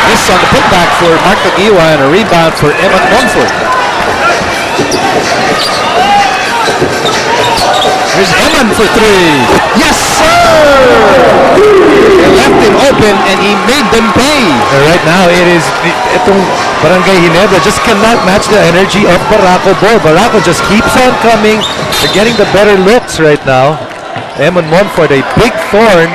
A: Miss on the putback for Mark Tagiwa and a rebound for Eman Monfort. Here's Eman for three. Yes, sir! They left him open and he made them pay.
B: Right now, itong Barangay Ginebra just cannot match the energy of Barako ball. Barako just keeps on coming. They're getting the better looks right now. Eman Monfort, a big thorn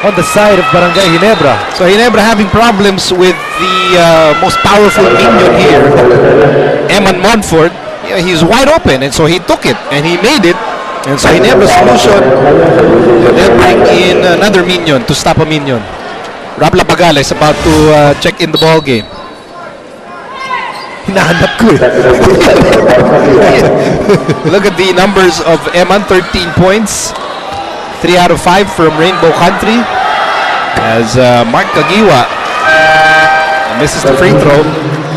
B: on the side of Barangay Ginebra.
A: So Ginebra having problems with the most powerful minion here, Eman Monfort. Yeah, he's wide open, and so he took it and he made it. And so Ginebra's solution, they'll bring in another minion to stop a minion. Rob Lapagala is about to check in the ball game.
B: Hinahanap ko eh.
A: Look at the numbers of Eman, 13 points. 3 out of 5 from Rainbow Country. As Mark Tagiwa misses the free throw.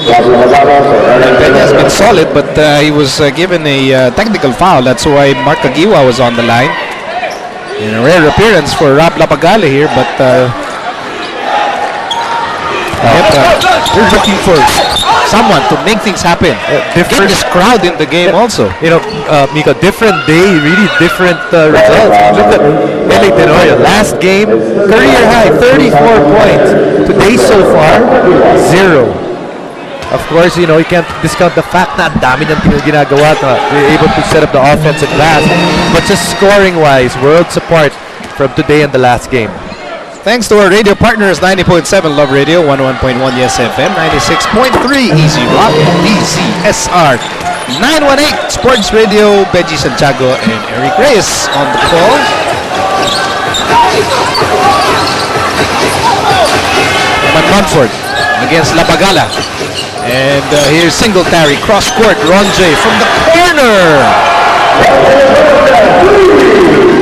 A: And Peña has been solid, but he was given a technical foul. That's why Mark Tagiwa was on the line. In a rare appearance for Rob Lapagale here, but they're looking for someone to make things happen. Get this crowd in the game also.
B: You know, Miko, different day, really different results. Look at LA Tenorio. Last game, career high, 34 points. Today so far, 0. Of course, you know, you can't discount the fact na dami niyang ginagawa. We're able to set up the offensive glass. But just scoring-wise, worlds apart from today and the last game.
A: Thanks to our radio partners, 90.7 Love Radio, 101.1 Yes FM, 96.3 Easy Rock, DCSR, 918 Sports Radio, Benji Santiago and Eric Reyes on the call. Eman Monfort against Lapagala. And here's Singletary, cross-court, Ronjay from the corner.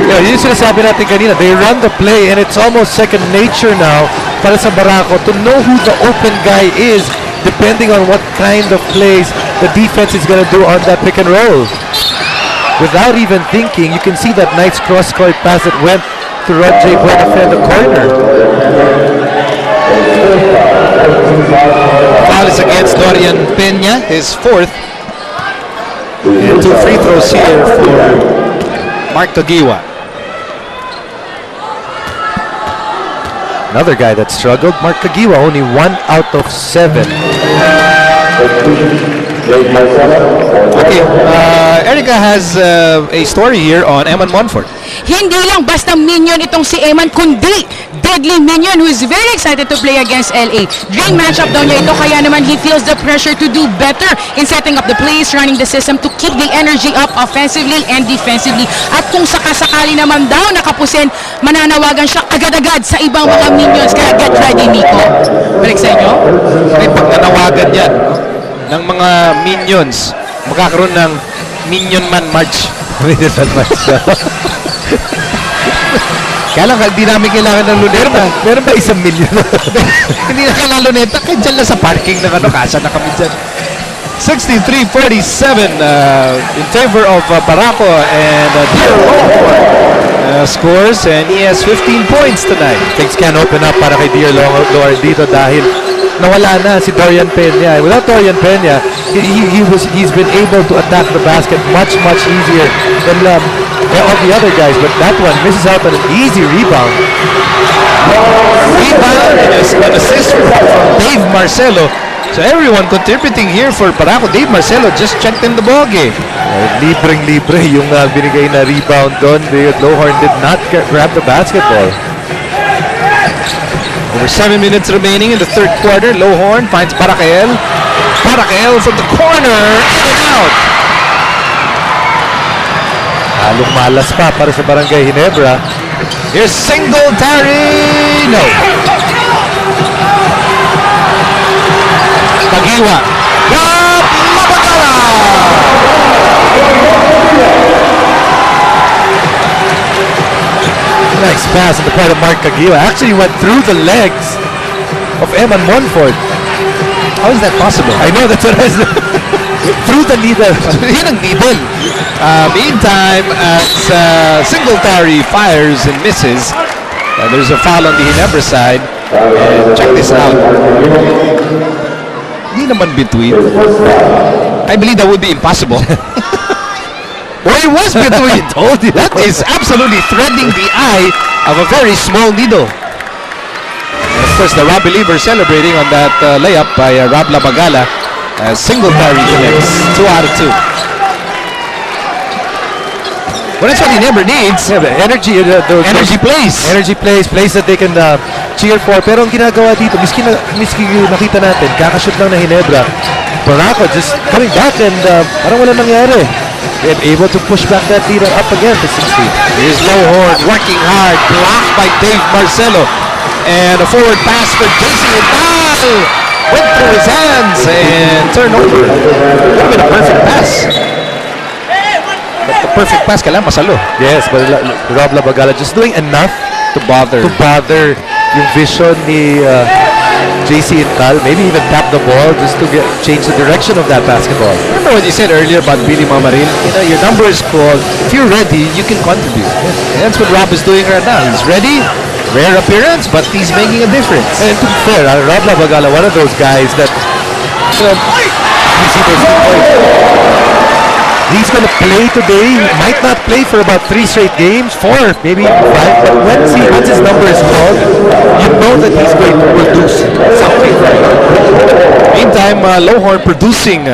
B: Yeah, yun yung sinasabi natin kanina. They run the play and it's almost second nature now para sa Barako to know who the open guy is depending on what kind of plays the defense is going to do on that pick and roll. Without even thinking, you can see that nice cross-court pass that went to Ronjay Buenafe in the corner.
A: Foul is against Dorian Peña, his fourth. And 2 free throws here for Mark Tagiwa.
B: Another guy that struggled, Mark Tagiwa, only 1 out of 7.
A: Okay, Erica has a story here on Eman Monfort.
C: Hindi lang basta minion itong si Eman, kundi deadly minion who is very excited to play against LA. Dream matchup daw niya ito, kaya naman he feels the pressure to do better in setting up the plays, running the system to keep the energy up offensively and defensively. At kung sakasakali naman daw nakapusin, mananawagan siya agad-agad sa ibang mga minions. Kaya get ready, Nico. Balik sa inyo.
A: May pag nanawagan yan ng mga minions, magkakaroon ng Minion Man March.
B: Minion Man March.
A: Kaya lang, hindi namin kailangan ng luneta.
B: Meron ba 1 million?
C: Hindi
A: na kailangan luneta. Kaya dyan lang sa parking ng kasa na kami dyan. 63-47 in favor of Barako and scores, and he has 15 points tonight.
B: Things can open up para kay Dear Lord dito dahil nawala na si Dorian Peña. Without Dorian Peña, he's been able to attack the basket much easier than all the other guys. But that one misses out on an easy rebound.
A: Rebound and an assist from Dave Marcelo. So everyone contributing here for Barako. Dave Marcelo just checked in the ball game.
B: Libreng-libre yung binigay na rebound doon. Lowhorn did not grab the basketball.
A: Over 7 minutes remaining in the third quarter. Lowhorn finds Barakel. Barakel from the corner. In and out.
B: Halong malas pa para sa Barangay Ginebra.
A: Here's Singletary. No. Tagiwa. Got Lapagala.
B: Nice pass on the part of Mark Tagiwa. Actually went through the legs of Eman Monfort.
A: How is that possible?
B: I know, that's what I was through the needle.
A: Yun ang needle. Meantime, as Singletary fires and misses, there's a foul on the Ginebra side. And check this out. Hindi naman between. I believe that would be impossible. Well, it was between.
B: Told you.
A: That is absolutely threading the eye of a very small needle. And of course, the Rob Believer celebrating on that layup by Rob Labagala. Singletary connects. 2 out of 2. Well, that's what he never needs.
B: Yeah, but energy,
A: Energy plays.
B: Energy plays that they can cheer for. Pero ang ginagawa dito, miski nakita natin, kakashoot lang na Ginebra. Barako just coming back and parang wala nangyari. And able to push back that lead up again to 16.
A: Here's Lowhorn working hard, blocked by Dave Marcelo. And a forward pass for JC Intal. Went through his hands and turned over. Would have been a perfect pass. But the perfect pass, kailangan masalo.
B: Yes, but Rob Labagala just doing enough
A: To bother.
B: yung vision ni JC Intal. Maybe even tap the ball just to change the direction of that basketball.
A: Remember what you said earlier about Billy Mamarin? You know, your number is called. If you're ready, you can contribute. And that's what Rob is doing right now. He's ready. Rare appearance, but he's making a difference.
B: And to be fair, Rob Labagala, one of those guys that you see those 2 points. He's going to play today. He might not play for about 3 straight games, 4, maybe 5. But once his number is called, you know that he's going to produce something.
A: Meantime, Lowhorn producing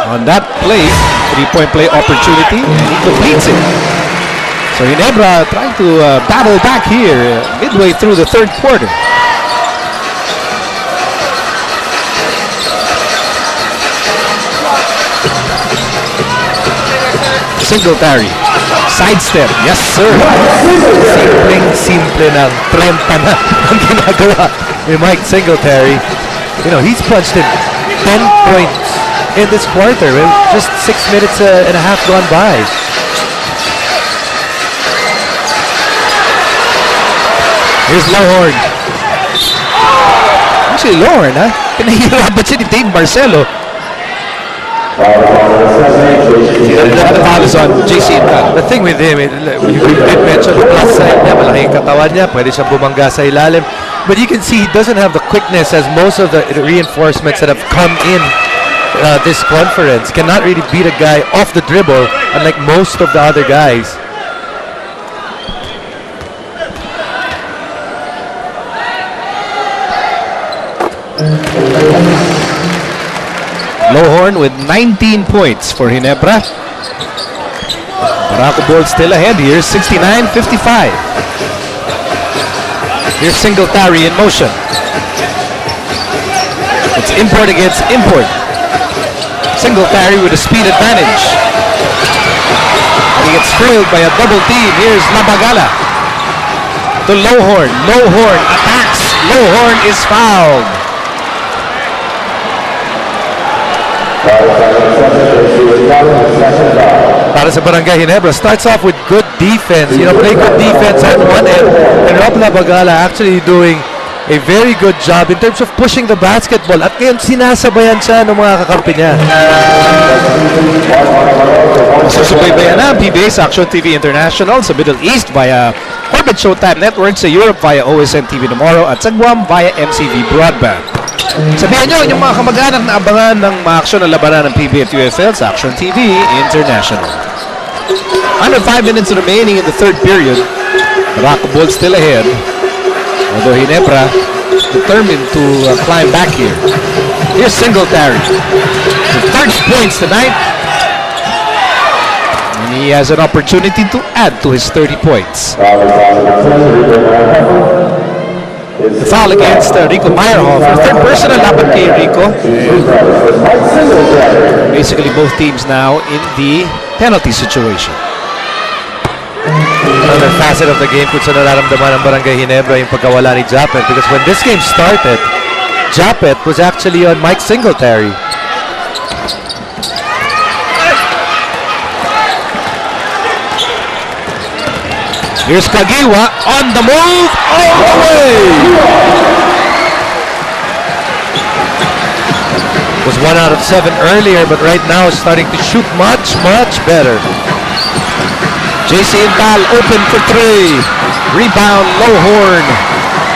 A: on that play, 3-point play opportunity, and he completes it. So Ginebra trying to battle back here midway through the third quarter. Singletary. Sidestep. Yes, sir.
B: Simple ng 30 na ang ginagawa ni Mike Singletary. You know, he's punched in 10 points in this quarter with just 6 minutes and a half gone by.
A: Here's Lowhorn. Actually, Lowhorn, ha? Pinahihirapan siya ni Dave Marcelo. The foul is on JC Intal.
B: The thing with him, we did mention the plus side niya, malaking katawan niya, pwede siyang bumangga sa ilalim. But you can see he doesn't have the quickness as most of the reinforcements that have come in this conference. Cannot really beat a guy off the dribble, unlike most of the other guys.
A: Lowhorn with 19 points for Ginebra. Barako Bulls still ahead here, 69-55. Here's Singletary in motion. It's import against import. Singletary with a speed advantage. He gets trailed by a double team. Here's Labagala to Lowhorn. Lowhorn attacks. Lowhorn is fouled.
B: Para sa Barangay Ginebra, starts off with good defense. You know, play good defense on one end. And Rob Labagala actually doing a very good job in terms of pushing the basketball. At ngayon, sinasabayan siya ng mga kakampi niya.
A: Susubaybayan na ang PBA sa Action TV International sa Middle East via Orbit Showtime Network, sa Europe via OSN TV Tomorrow at sa Guam via MCV Broadband. Sabihan nyo yung mga kamag-anak na abangan ng mga aksyon na labanan ng PBA at UFL sa Action TV International. Under 5 minutes remaining in the third period. Barako Bulls still ahead. Although Ginebra determined to climb back here. Here's Singletary with 30 points tonight. And he has an opportunity to add to his 30 points. The foul against Rico Meyerhofer. Third personal laban kay Rico. Basically both teams now in the penalty situation.
B: Another facet of the game kung saan nararamdaman ng Barangay Ginebra yung pagkawala ni Japet, because when this game started, Japet was actually on Mike Singletary.
A: Here's Kagiwa on the move, all the way!
B: Was 1 out of 7 earlier, but right now is starting to shoot much, much better.
A: JC Intal open for 3. Rebound, Lowhorn.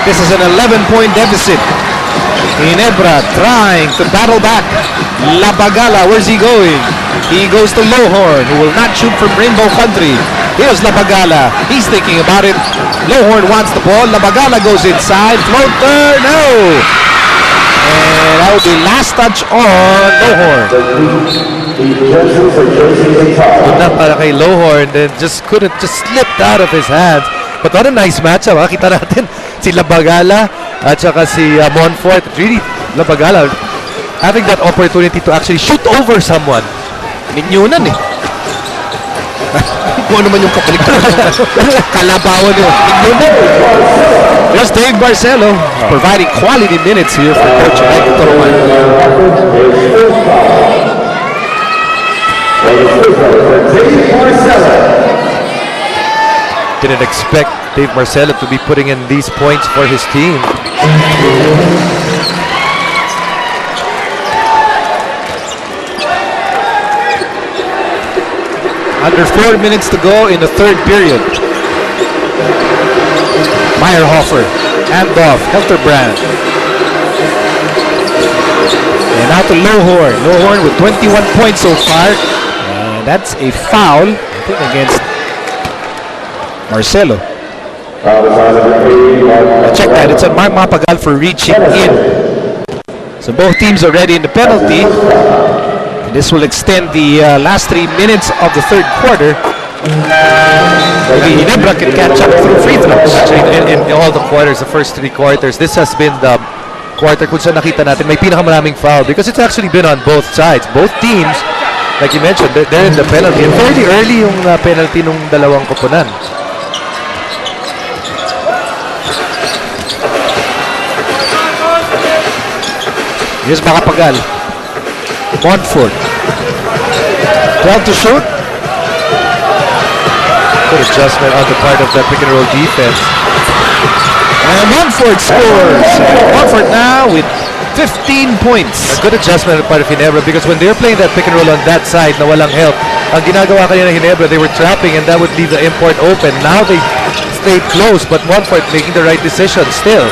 A: This is an 11-point deficit. Ginebra trying to battle back. Labagala, where's he going? He goes to Lowhorn, who will not shoot from Rainbow Country. Here's Labagala. He's thinking about it. Lowhorn wants the ball. Labagala goes inside. Floater, no! And that will be last touch on Lowhorn.
B: Good na para kay Lowhorn, then just slipped out of his hands. But what a nice matchup. Kita natin si Labagala at saka si Monfort. Really, Labagala having that opportunity to actually shoot over someone.
A: Minyunan eh. Kung ano man yung kapaligtan. Kalabawan yun. Minyunan. There's Dave Barcelo providing quality minutes here for Coach Mike Toroman.
B: Didn't expect Dave Marcelo to be putting in these points for his team.
A: Under 4 minutes to go in the third period. Meyerhofer, handoff, Helterbrand. And now to Lowhorn. Lowhorn with 21 points so far. And that's a foul, I think, against Marcelo. Check that, it's on Mark Mapagal for reaching in. So both teams are ready in the penalty. And this will extend the last 3 minutes of the third quarter. Maybe Ginebra can catch up through free throws.
B: Actually, in all the quarters, the first 3 quarters, this has been the quarter kung saan nakita natin may pinakamaraming foul because it's actually been on both sides. Both teams, like you mentioned, they're in the penalty. And fairly early yung penalty nung dalawang koponan.
A: Here's Makapagal. Montfort. 12 to shoot.
B: Good adjustment on the part of the pick and roll defense.
A: And Montfort scores. Montfort now with 15 points.
B: A good adjustment on the part of Ginebra because when they were playing that pick and roll on that side na walang help, ang ginagawa kanina ng Ginebra, they were trapping and that would leave the import open. Now they stayed close, but Montfort making the right decision still.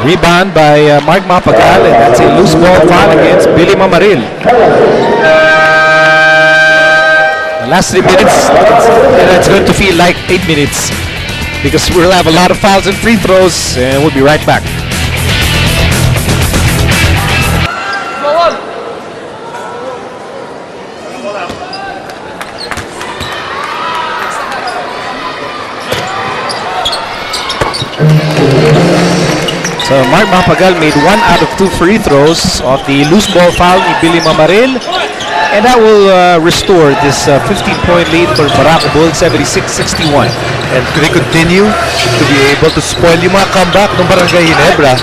A: Rebound by Mark Mapagal, and that's a loose ball foul against Billy Mamaril. The last 3 minutes, it's going to feel like 8 minutes because we'll have a lot of fouls and free throws, and we'll be right back. So Mark Mapagal made 1 out of 2 free throws of the loose ball foul ni Billy Mamaril, and that will restore this 15-point lead for Barako Bulls, 76-61.
B: And they continue to be able to spoil yung mga comeback ng Barangay Ginebra.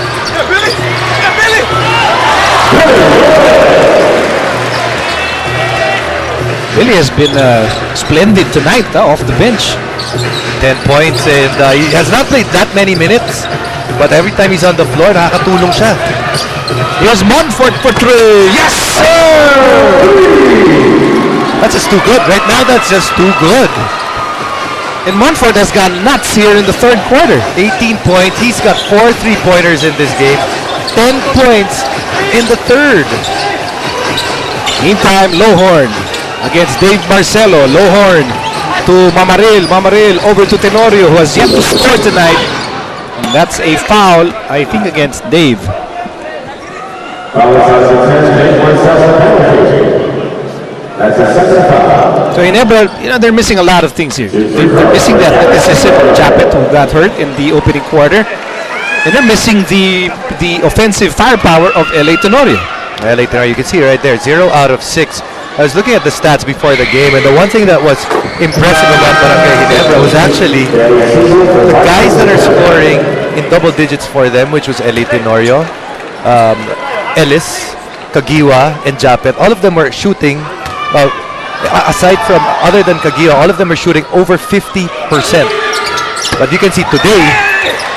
A: Billy has been splendid tonight off the bench.
B: 10 points and he has not played that many minutes. But every time he's on the floor, nakakatulong siya.
A: Here's Montfort for 3. Yes, sir!
B: That's just too good. Right now, that's just too good.
A: And Montfort has gone nuts here in the third quarter.
B: 18 points. He's got 4 3-pointers in this game. 10 points in the third.
A: Meantime, Lowhorn against Dave Marcelo. Lowhorn to Mamaril. Mamaril over to Tenorio, who has yet to score tonight. And that's a foul, I think, against Dave. So Ginebra, they're missing a lot of things here. They're missing the athleticism of Japet, who got hurt in the opening quarter. And they're missing the offensive firepower of LA Tenorio.
B: LA Tenorio, you can see right there, 0 out of 6. I was looking at the stats before the game, and the one thing that was impressive about Barangay Ginebra was actually the guys that are scoring in double digits for them, which was LA Tenorio, Ellis, Kagiwa, and Japet. All of them were shooting, aside from, other than Kagiwa, all of them are shooting over 50%. But you can see today,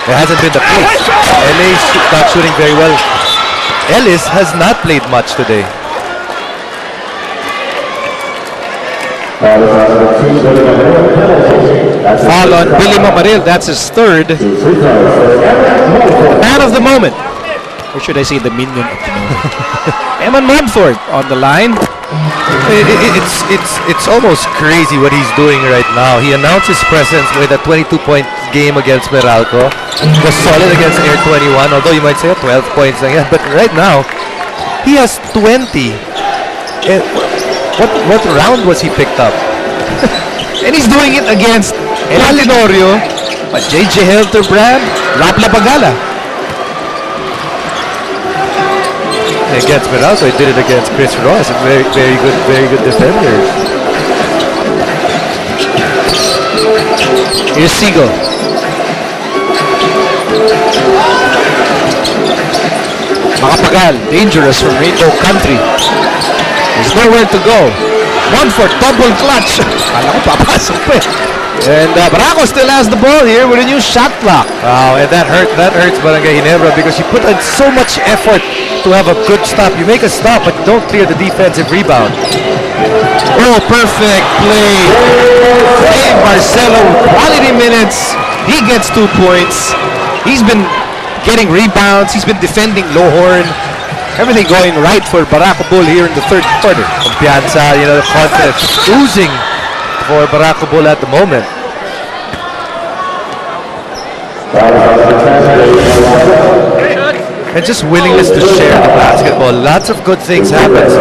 B: it hasn't been the case. LA is not shooting very well. Ellis has not played much today.
A: Foul on Billy Mamaril. That's his third. Man of the moment. Or should I say the minion of the moment? Eman Montfort on the line.
B: It's almost crazy what he's doing right now. He announced his presence with a 22-point game against Barako. Was solid against Air 21, although you might say 12 points lang yan. But right now, he has 20. And what round was he picked up?
A: And he's doing it against El Alinorio, JJ Hilterbrand, Rapla Pagala.
B: Against Barako, he did it against Chris Ross. A very good defender.
A: Here's Siegel. Makapagal, dangerous from Rainbow Country. There's nowhere to go. Montfort, double clutch. Kala ko papasok pa eh. And Barako still has the ball here with a new shot clock.
B: Wow, and that hurts Barangay Ginebra because you put in so much effort to have a good stop. You make a stop, but you don't clear the defensive rebound.
A: Oh, perfect play. Dave Marcelo, quality minutes. He gets 2 points. He's been getting rebounds. He's been defending Lohorn. Everything going right for Barako Bull here in the third quarter.
B: Kumpiyansa, the confidence oozing for Barako Bull at the moment. And just willingness to share the basketball. Lots of good things happen to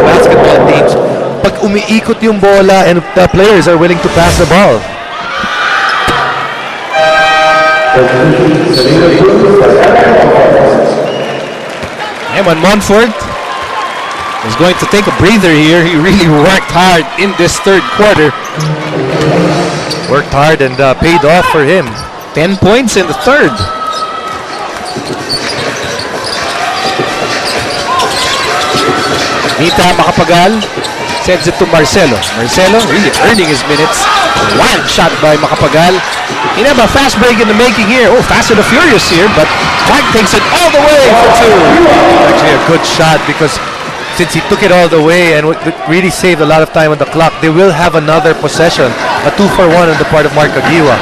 B: basketball teams. Pag umiikot yung bola and the players are willing to pass the ball.
A: Eman Montfort is going to take a breather here. He really worked hard in this third quarter.
B: Worked hard and paid off for him.
A: 10 points in the third. Mita Makapagal sends it to Marcelo. Marcelo really earning his minutes. Wild shot by Makapagal. Ginebra fast break in the making here. Oh, Fast and the Furious here, but Frank takes it all the way for two.
B: Actually a good shot because since he took it all the way and really saved a lot of time on the clock, they will have another possession. A 2-for-1 on the part of Mark Aguiwa.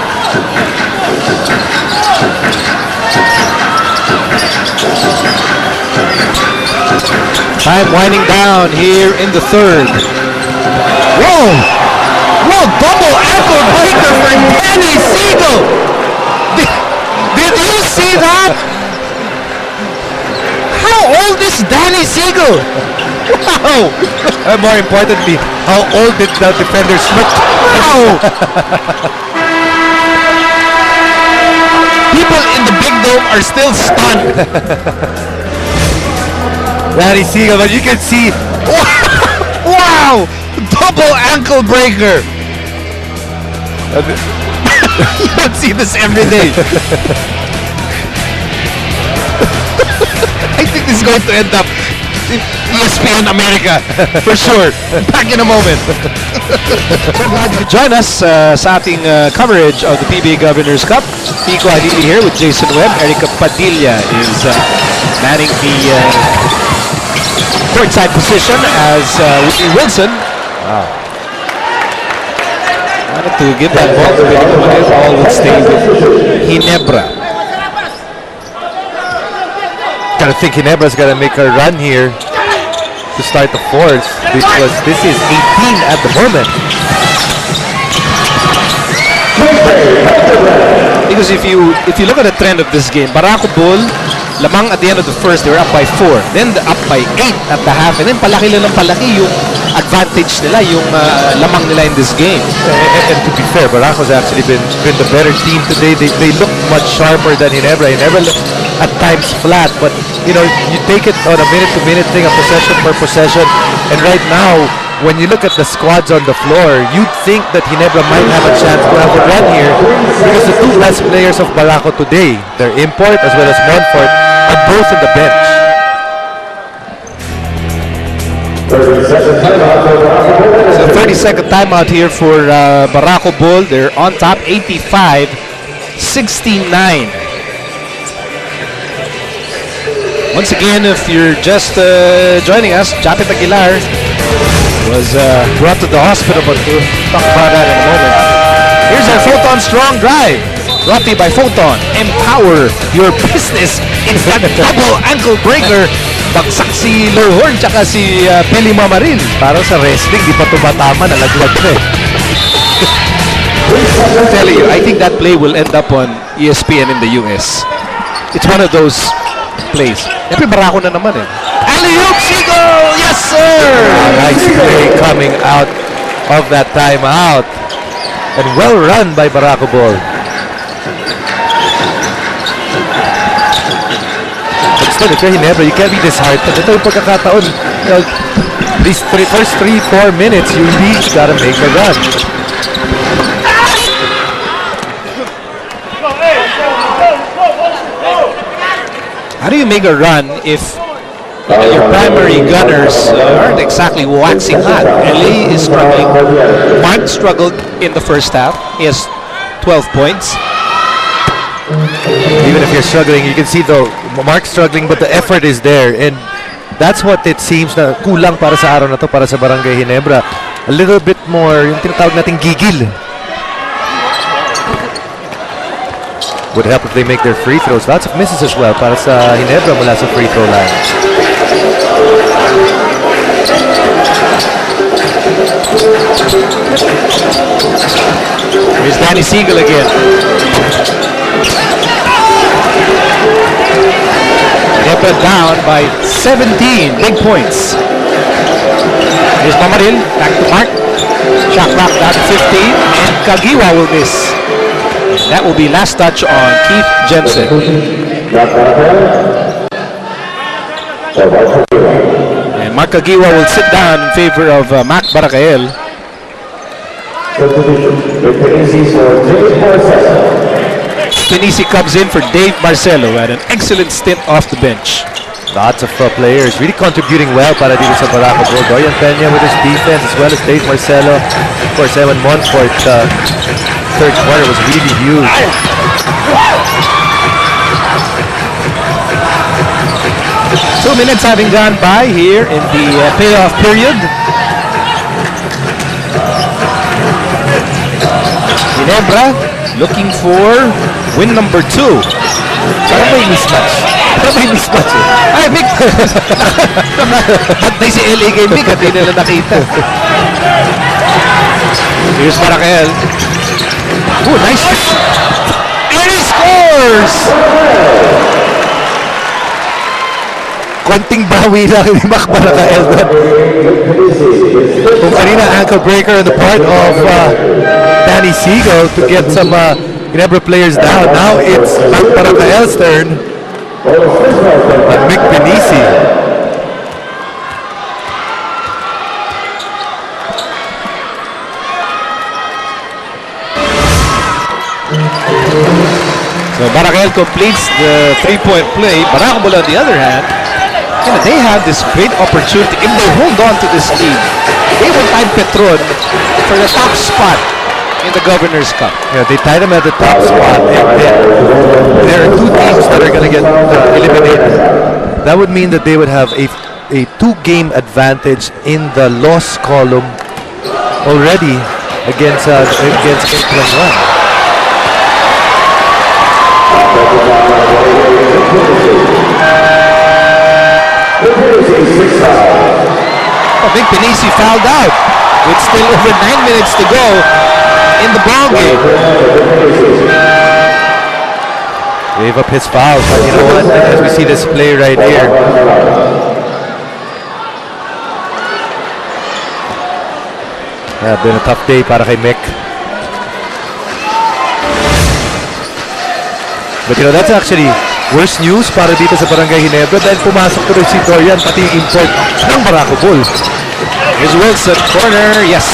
A: Time winding down here in the third. Whoa! Whoa! Double ankle breaker for Danny Siegel! Did you see that? How old is Danny Siegel? Wow!
B: And more importantly, how old did the defenders look?
A: Wow! People in the big dome are still stunned.
B: Danny Siegel, but you can see.
A: Wow! Double ankle breaker. You don't see this every day. I think this is going to end up in ESPN America for sure. Back in a moment. Glad you could join us sa ating coverage of the PBA Governors Cup. Pico Adili here with Jason Webb. Erica Padilla is manning the courtside position as Whitney Wilson.
B: Wow.
A: Wanted to give that ball to Billy Mamaril. Ball would stay with Ginebra.
B: I think Ginebra's got to make a run here to start the fourth because this is 18 at the moment.
A: Because if you look at the trend of this game, Barako Bull, lamang at the end of the first, they were up by 4. Then up by 8 at the half. And then palaki lang ng palaki yung advantage nila, yung lamang nila in this game.
B: And to be fair, Barako's actually been the better team today. They look much sharper than Ginebra. Ginebra look at times flat, but you take it on a minute-to-minute thing, a possession per possession. And right now, when you look at the squads on the floor, you'd think that Ginebra might have a chance to have a run here because the two best players of Barako today, their import as well as Montfort, are both in the bench.
A: 30-second timeout here for Barako Bull. They're on top, 85-69. Once again, if you're just joining us, Japet Aguilar was brought to the hospital, but we'll talk about that in a moment. Here's our Photon Strong Drive, brought to you by Photon. Empower your business. Instant double ankle breaker. Bagsak si Lohorn tsaka si Pili Mamarin.
B: Parang sa wrestling, di pa tumatama, nalaglag na eh.
A: I'm telling you, I think that play will end up on ESPN in the US. It's one of those plays. Siyempre, Barako na naman eh. Alley-oop, Seagull! Yes, sir!
B: Nice play coming out of that timeout. And well run by Barako Ball. But still, if you're Ginebra, you can't be disheartened. Ito yung pagkakataon. You know, these first 3-4 minutes, you really gotta make a run.
A: How do you make a run if your primary gunners aren't exactly waxing hot? LA is struggling. Mark struggled in the first half. He has 12 points.
B: Even if you're struggling, you can see though, Mark struggling, but the effort is there. And that's what it seems na kulang para sa araw na to, para sa Barangay Ginebra. A little bit more, yung tinatawag nating gigil. Would help if they make their free throws. Lots of misses as well para sa Ginebra mula sa free throw line.
A: Here's Danny Siegel again. Ginebra down by 17 big points. Here's Mamaril, back to Mark. Shot clock down to 15, and Kagiwa will miss. That will be last touch on Keith Jensen. And Mark Kagiwa will sit down in favor of Mac Barakael. Pinisi comes in for Dave Marcelo, who had an excellent stint off the bench.
B: Lots of players really contributing well para dito sa Barako Ball. Dorian Peña with his defense as well as Dave Marcelo. Of course, Evan Monfort, third quarter was really huge.
A: 2 minutes having gone by here in the payoff period. Ginebra looking for win number 2.
B: Parang may mismatch. Parang may mismatch eh.
A: Ay, Vic! Bantay si LA kay Vic at di nila nakita. Here's Barakael. Oh, nice! And he scores!
B: Konting bawi lang ni Mac Barakael doon. Kung kanina ankle breaker on the part of Danny Siegel to get some Ginebra players down. Now it's Mac Barakael's turn. And Mick Pinisi.
A: So Barakael completes the three-point play. Barako on the other hand, they have this great opportunity. If they hold on to this lead, they will tie Petron for the top spot in the Governor's Cup.
B: Yeah, they tied them at the top spot. And there are two teams that are going to get eliminated. That would mean that they would have a 2-game advantage in the loss column already against April 1.
A: Big Pinisi fouled out with still over 9 minutes to go in the ball game.
B: Gave up his foul, but you know what? As we see this play right here. Yeah, been a tough day para kay Mick. But you know, that's actually worse news para dito sa Barangay Ginebra dahil pumasok tuloy si Dorian pati yung import ng Barako Bulls.
A: Here's Wilson, corner, yes.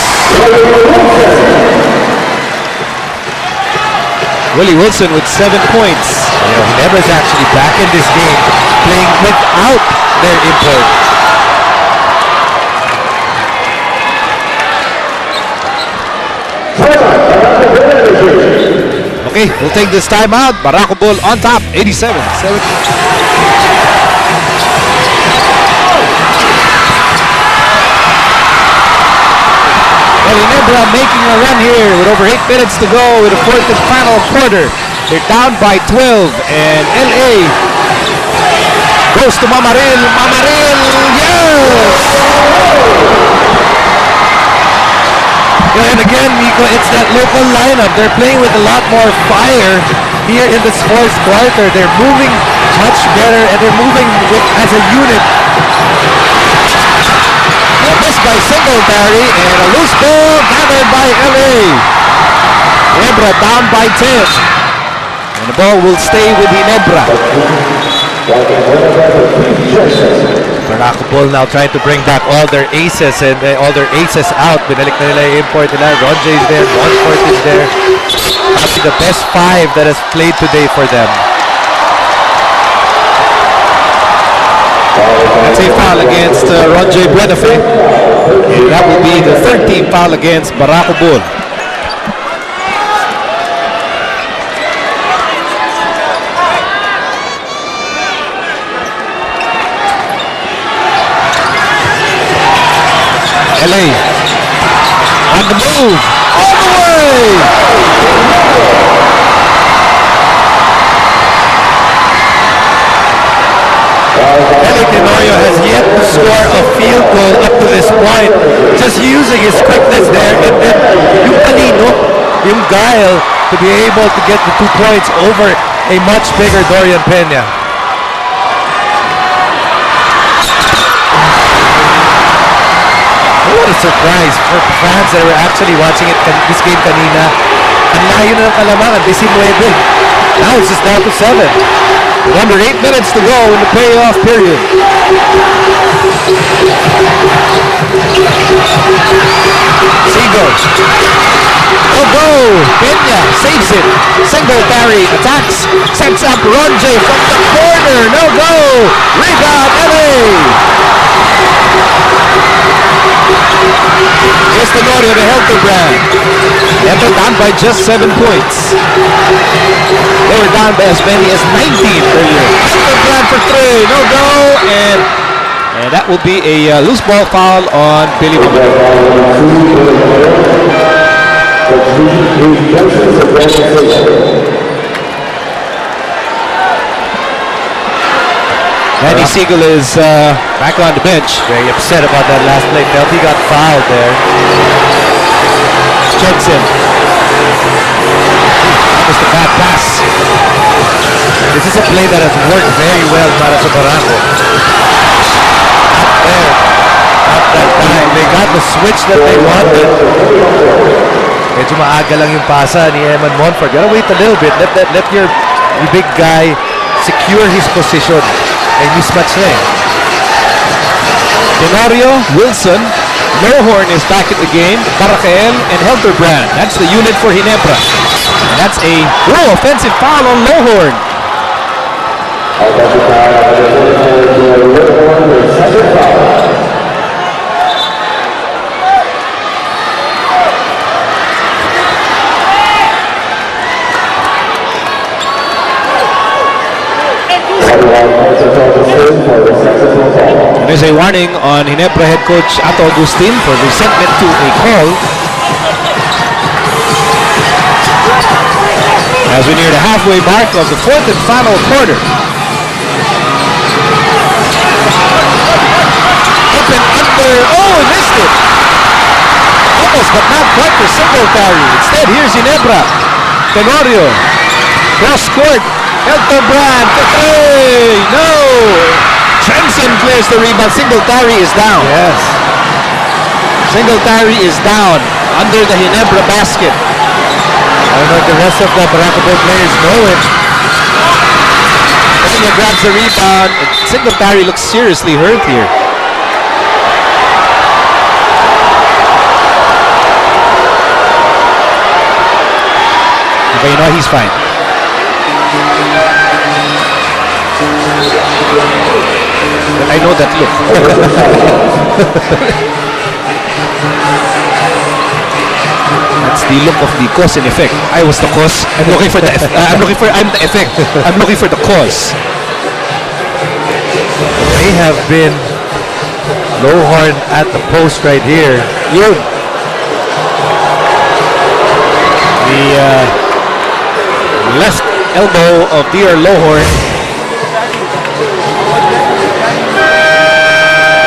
A: Willie Wilson with 7 points.
B: You know, Ginebra is actually back in this game playing without their import.
A: Okay, we'll take this time out. Barako Bull on top, 87. over 8 minutes to go in the fourth and final quarter. They're down by 12, and LA goes to Mamaril. Mamaril, yes!
B: Yeah, and again, Nico, it's that local lineup. They're playing with a lot more fire here in this fourth quarter. They're moving much better, and they're moving as a unit.
A: A miss by Singletary, and a loose ball gathered by LA. Ginebra down by 10. And the ball will stay with Ginebra.
B: Barako Bull now trying to bring back all their aces and all their aces out. Binalik na nila yung import nila. Ronjay is there. Montfort is there. Probably the best 5 that has played today for them.
A: That's a foul against Ronjay Bredefe. And that will be the 13th foul against Barako Bull. LA on the move, all the way!
B: LA Tenorio has yet to score a field goal up to this point. Just using his quickness there, and then yung kanino, yung guile to be able to get the 2 points over a much bigger Dorian Peña. What a surprise for fans that were actually watching this game kanina. Ang layo na ng kalamangan, 19. Now it's just down to 7.
A: With under 8 minutes to go in the payoff period. Seagull. Oh, go! Peña saves it. Singletary attacks. Sets up Ronjay from the corner. No go! Rebound, LA! Here's Tenorio to Hildebrand. They're down by just 7 points. They were down by as many as 19 earlier. Hildebrand for 3, no go, and that will be a loose ball foul on Billy Mamaril. Manny Siegel is back on the bench.
B: Very upset about that last play. Felt he got fouled there.
A: Jensen. That was the bad pass.
B: This is a play that has worked very well para sa Barako. Not there. Not that time. They got the switch that they wanted. Medyo maaga lang yung pasa ni Eman Montfort. Gotta wait a little bit. Let your big guy secure his position. Ay mismatch na eh.
A: Tenorio, Wilson, Lohorn is back in the game. Barakael and Hildebrand. That's the unit for Ginebra. And that's a offensive foul on Lohorn. There's a warning on Ginebra head coach Ato Agustin for resentment to a call. As we near the halfway mark of the fourth and final quarter. Up and under. Oh, missed it. Almost, but not quite for Singletary. Instead, here's Ginebra. Tenorio. Cross court. Hildebrand for 3. No. Jensen clears the rebound. Singletary is down.
B: Yes.
A: Singletary is down under the Ginebra basket.
B: I don't know if the rest of the Barako Bull players know it.
A: Peña grabs the rebound. Singletary looks seriously hurt here. But you know, he's fine. But I know that look. That's the look of the cause and effect. I was the cause. I'm looking for the I'm the effect. I'm looking for the cause.
B: They have been Lohorn at the post right here.
A: Yun. left elbow of Dear Lohorn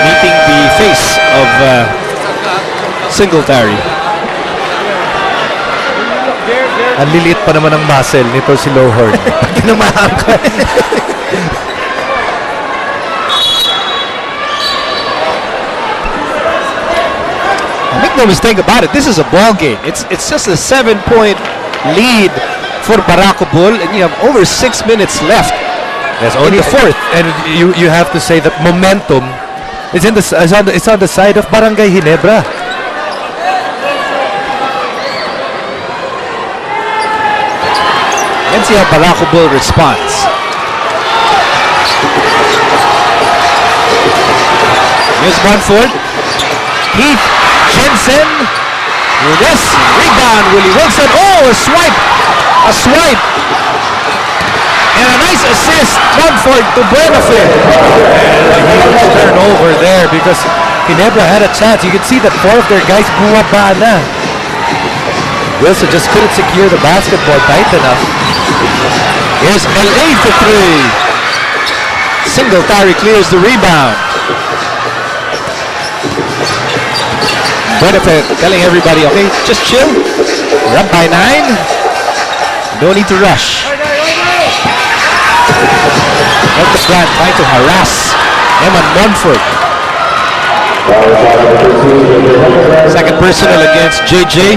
A: meeting the face of Singletary.
B: Ang liliit pa naman ng muscle nito si Lohorn. Tinamaan ko.
A: Make no mistake about it, this is a ball game. It's just a 7-point lead for Barako Bull, and you have over 6 minutes left.
B: There's
A: only
B: only
A: the fourth.
B: And you have to say that momentum is it's on the side of Barangay Ginebra.
A: Let's see how Barako Bull responds. Here's Montfort. Heath Jensen. Yes, rebound, Willie Wilson. Oh, a swipe. A swipe. And a nice assist, Montfort to Buenafit.
B: Turnover there because Ginebra had a chance. You can see that 4 of their guys bumaba na. Wilson just couldn't secure the basketball tight enough.
A: Here's LA for 3. Singletary clears the rebound. Buenafit telling everybody, okay, just chill. We're up by 9. No need to rush. Marcus Grant trying to harass Eman Montfort. Second personal against JJ.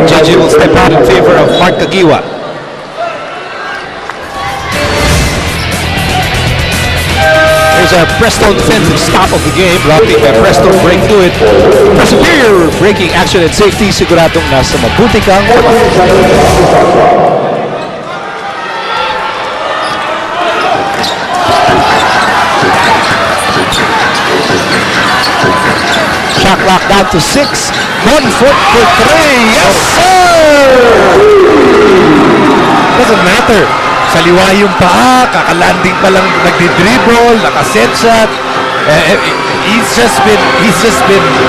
A: JJ will step out in favor of Mark Kagiwa. Here's a Presto defensive stop of the game. Blocking by Presto, break through it. For superior breaking action and safety, siguradong nasa mabuti kang shot clock down to 6. 1 foot for 3. Yes, sir!
B: Doesn't matter. Saliwa yung paa, kakalanding pa lang nagdi-dribble, nakaset shot. He's just been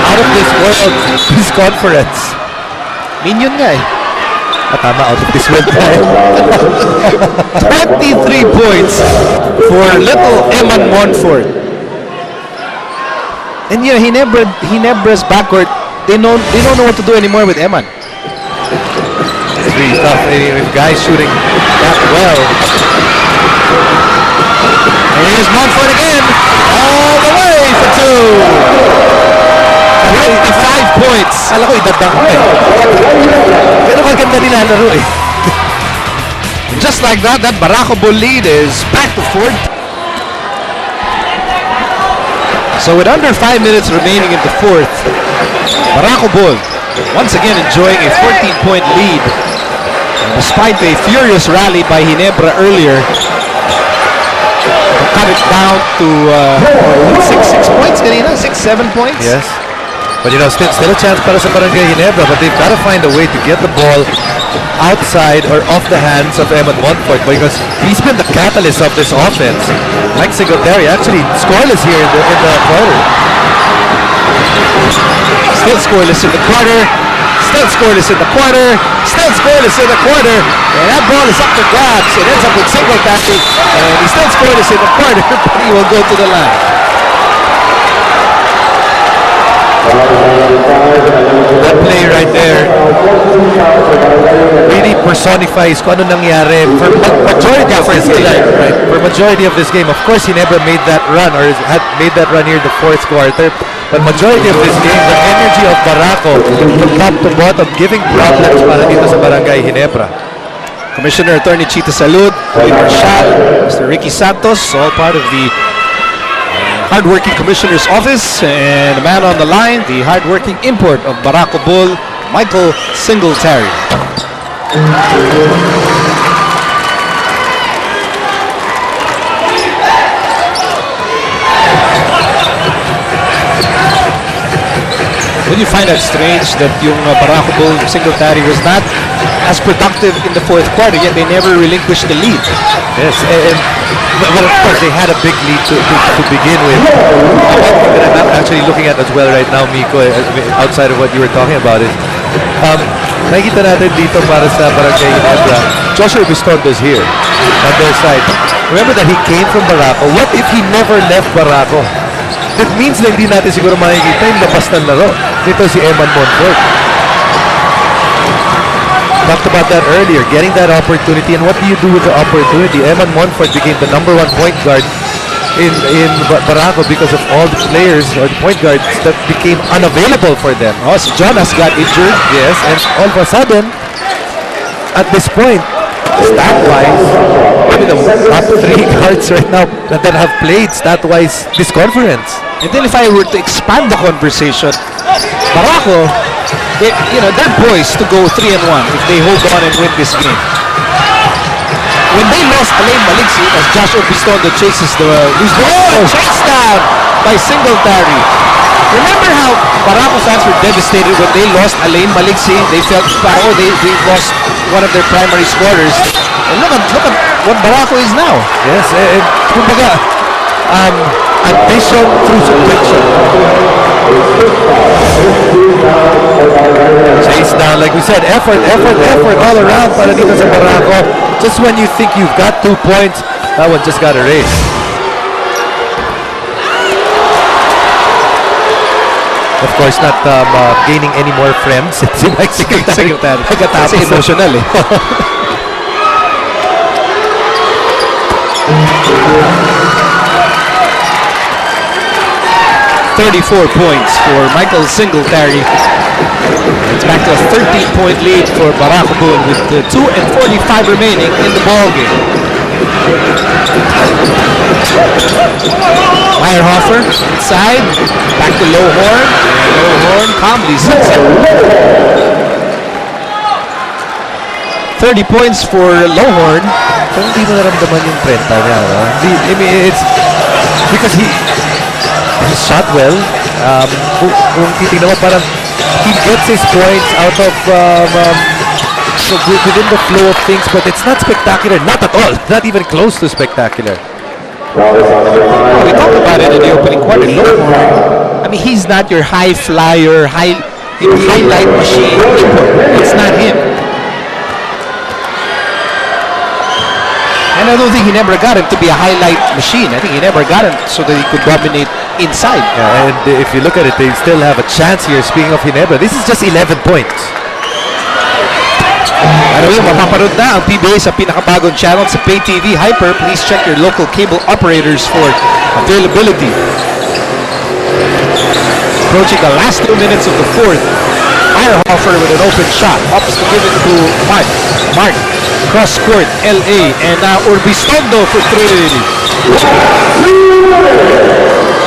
B: out of this world, this conference.
A: Minion nga eh.
B: Tama, out of this world tayo.
A: 23 points for little Eman Montfort. And you know, Ginebra's backcourt, they don't know what to do anymore with Eman.
B: It's really tough. If guys shooting that well.
A: And here's Montfort again, all the way for 2. 25 points.
B: Kala ko idadang ko eh. Pero maganda nilalaro eh.
A: Just like that, that Barako Bull lead is back to 4. So with under 5 minutes remaining in the 4th, Barako Bull once again enjoying a 14-point lead. And despite a furious rally by Ginebra earlier, to cut it down to 6 points kanina, 6-7 points.
B: Yes. But you know, still a chance para sa Barangay Ginebra, but they've got to find a way to get the ball outside or off the hands of Eman Montfort because he's been the catalyst of this offense. Like Singletary, actually scoreless here in the quarter.
A: Still scoreless in the quarter. Still scoreless in the quarter. Still scoreless in the quarter. And that ball is up for grabs. It ends up with Singletary. And he's still scoreless in the quarter, but he will go to the line.
B: That play right there really personifies kung ano nangyari for majority of this game. Right? For majority of this game, of course, he never made that run or had made that run here in the 4th quarter. But majority of this game, the energy of Barako from top to bottom, giving problems para dito sa Barangay Ginebra.
A: Commissioner Attorney Chita Salud, Louis Marshal, Mr. Ricky Santos, all part of the hardworking commissioner's office, and the man on the line, the hardworking import of Barako Bull, Michael Singletary. Would you find that strange that yung Barako Bull Singletary was not as productive in the 4th quarter, yet they never relinquished the lead?
B: Yes, well, of course, they had a big lead to begin with. One thing that I'm actually looking at as well right now, Miko, outside of what you were talking about is Nakikita natin dito para sa Barangay Ginebra, Joshua Bistondo's here on their side. Remember that he came from Barako. What if he never left Barako? That means na hindi natin siguro makikita yung labas ng laro. Dito si Eman Monfort. Talked about that earlier, getting that opportunity, and what do you do with the opportunity? Eman Monfort became the #1 point guard in Barako because of all the players or the point guards that became unavailable for them.
A: Oh, si Jonas got injured.
B: Yes, and all of a sudden, at this point, stat-wise, maybe the top 3 guards right now that have played stat-wise this conference.
A: And then if I were to expand the conversation, Barako, they're poised to go 3-1 if they hold on and win this game. When they lost Alain Maligsi, as Joshua Pistondo chases the loose ball, chased down by Singletary. Remember how Barako fans were devastated when they lost Alain Maligsi? They felt, they lost one of their primary scorers. And look at what Barako is now.
B: Yes, and kumbaga, ambition through subtraction. Chase down, like we said, effort all around para dito sa Barako. Just when you think you've got 2 points, that one just got erased. Of course, not gaining any more friends. It's like Secretary.
A: Kasi emotional eh. 34 points for Michael Singletary. It's back to a 13-point lead for Barako with 2:45 remaining in the ballgame. Meyerhofer inside, back to Lowhorn. Lowhorn calmly sets it. 30 points for Lowhorn.
B: Pero hindi mo naramdaman yung 30 niya. No? I mean, it's because he shot well. Kung titignan mo, parang he gets his points out of within the flow of things, but it's not spectacular. Not at all. Not even close to spectacular.
A: We talked about it in the opening quarter. Lowhorn, I mean, he's not your high flyer, highlight machine. It's not him. And I don't think Ginebra got him to be a highlight machine. I think Ginebra got him so that he could dominate inside.
B: Yeah, and if you look at it, they still have a chance here. Speaking of Ginebra, this is just 11 points.
A: Ano yun, mapapanood na ang PBA sa pinakabagong channel sa Pay TV Hyper. Please check your local cable operators for availability. Approaching the last 2 minutes of the fourth. Meyerhofer with an open shot. Opts to give it to Mark. Mark, cross court, LA. And now Urbistondo for 3.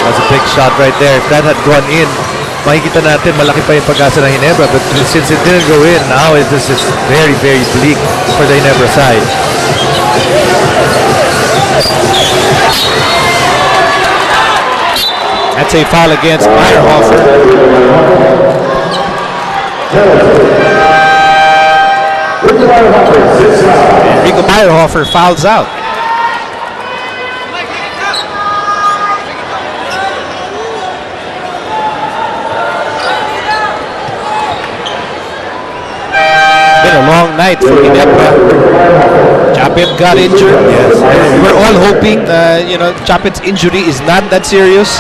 B: That's a big shot right there. If that had gone in, makikita natin malaki pa yung pag-asa ng Ginebra. But since it didn't go in, now this is very, very bleak for the Ginebra side.
A: That's a foul against Meyerhofer. Rico Meyerhofer fouls out. Been a long night for Ginebra. Chapit got injured. Yes, we're all hoping, Chapit's injury is not that serious.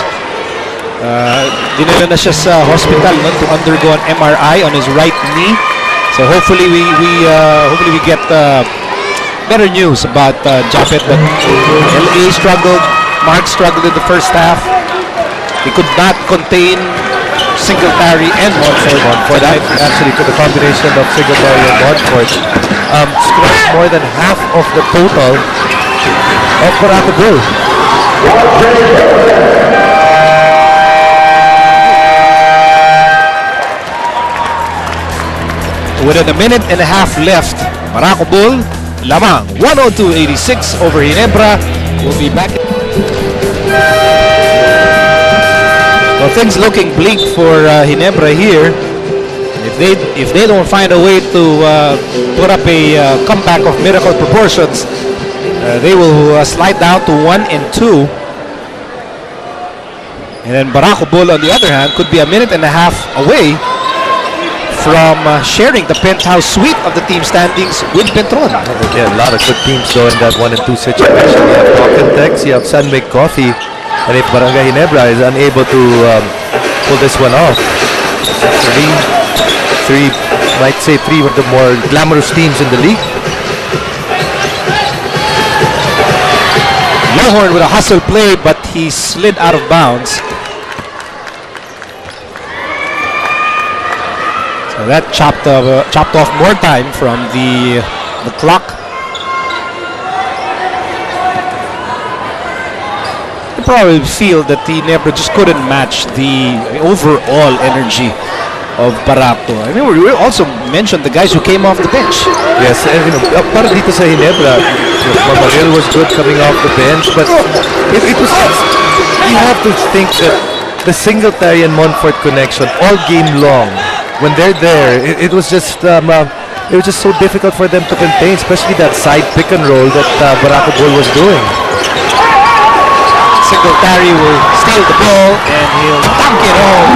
A: Dinala na siya sa hospital to undergo an MRI on his right knee. So hopefully we get better news about Japet. But LA struggled. Mark struggled in the first half. He could not contain Singletary and Monfort.
B: Actually, to the combination of Singletary and Monfort, scored more than half of the total of Barako Bull.
A: Within a minute and a half left, Barako Bull, lamang 102-86 over Ginebra. We'll be back. Well, things looking bleak for Ginebra here. If they don't find a way to put up a comeback of miracle proportions, they will slide down to 1-2. And then Barako Bull, on the other hand, could be a minute and a half away from sharing the penthouse suite of the team standings with Petron.
B: Again, a lot of good teams though in that 1 and 2 situation. You have Pocket Tex, you have Sunmake Coffee, and if Barangay Ginebra is unable to pull this one off, might say three of the more glamorous teams in the league.
A: Lawhorn with a hustle play, but he slid out of bounds. So that chopped off more time from the clock. You probably feel that the Ginebra just couldn't match the overall energy of Barako. I mean, we also mentioned the guys who came off the bench.
B: Yes, and para dito sa Ginebra, Mamaril was good coming off the bench, but it was, you have to think that the Singletary and Montfort connection all game long, when they're there, it was just so difficult for them to contain, especially that side pick and roll that Barako Bull was doing.
A: Singletary will steal the ball and he'll dunk it home.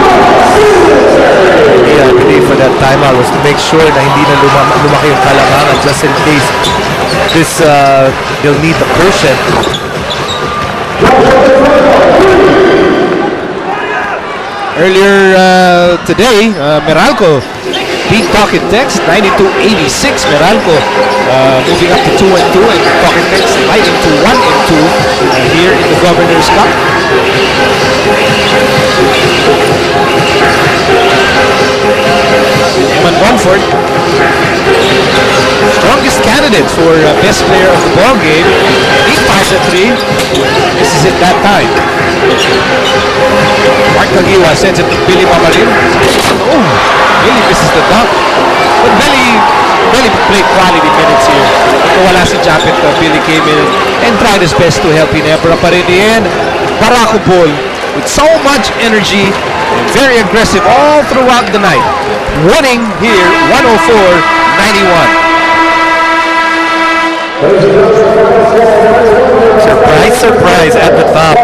B: Yeah, the need for that timeout was to make sure na hindi na lumaki yung kalanganan just in case they'll need the cushion.
A: Earlier today, Meralco beat Pocket Tex 92-86. Meralco moving up to 2 and 2, and Pocket Tex sliding to 1 and 2 here in the Governor's Cup. Eman Montfort, strongest candidate for best player of the ball game. He passes at 3. This is it that time. Mark Kagiwa sends it to Billy Mamarin. Oh, Billy misses the dunk. But Billy played quality minutes here. Wala si Japet, Billy came in and tried his best to help Ginebra. But in the end, Barako Bull with so much energy and very aggressive all throughout the night, winning here 104-91.
B: Surprise at the top.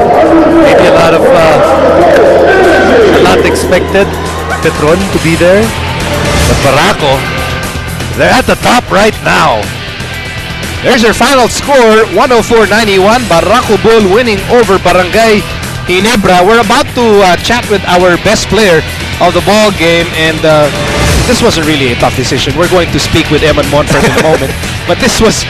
B: Maybe a lot expected Petron to be there, but Barako, they're at the top right now.
A: There's your final score, 104-91. Barako Bull winning over Barangay Ginebra. We're about to chat with our best player of the ball game, and this wasn't really a tough decision. We're going to speak with Eman Montfort in a moment, but this was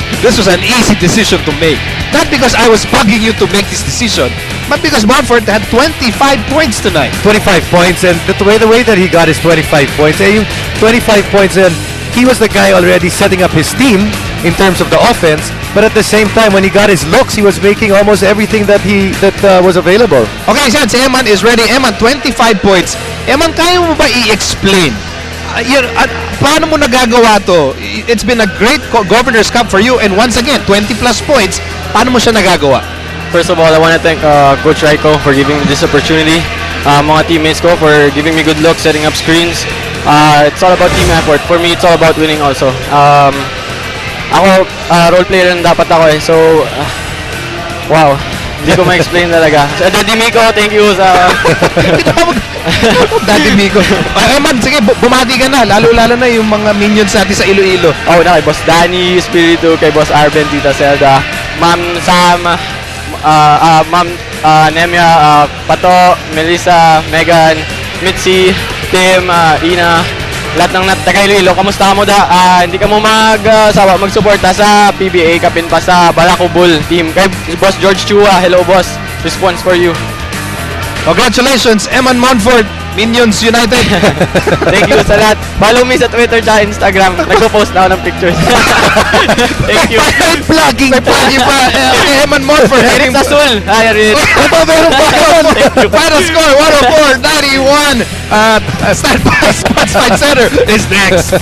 A: an easy decision to make. Not because I was bugging you to make this decision, but because Montfort had 25 points tonight.
B: 25 points, and the way that he got his 25 points, 25 points, and he was the guy already setting up his team in terms of the offense, but at the same time, when he got his looks, he was making almost everything that was available.
A: Okay, si Eman is ready. Eman, 25 points. Eman, kaya mo ba i-explain? Paano mo nagagawa to? It's been a great Governor's Cup for you, and once again, 20 plus points. Paano mo siya nagagawa?
D: First of all, I want to thank Coach Raiko for giving me this opportunity. Mga teammates ko for giving me good looks, setting up screens. It's all about team effort. For me, it's all about winning also. Ako, role player rin dapat ako eh. So, wow. Hindi ko ma-explain talaga. So, Daddy Miko, thank you sa...
A: Daddy Miko. Eman, sige, bumati ka na. Lalo-lalo na yung mga minions natin sa Iloilo.
D: Oh, na kay Boss Danny, Espiritu, kay Boss Arben, Tita Zelda, Ma'am Sam, Ma'am Nemia, Pato, Melissa, Megan, Mitzi, Tim, Ina, lahat ng taga Iloilo. Kamusta ka mo da? Hindi ka mo magsuporta sa PBA, kapin pa sa Barako Bull team. Kay Boss George Chua, hello boss. Response for you.
A: Congratulations, Eman Montfort, Minions United.
D: Thank you sa lahat. Follow me sa Twitter at Instagram. Nagpo-post na ako ng pictures. Thank you.
A: Plugging pa. Eman Montfort.
D: Eric Sasul. Hi, Eric.
A: Final score, 104-91. Stand by, Sports Fight Center is next.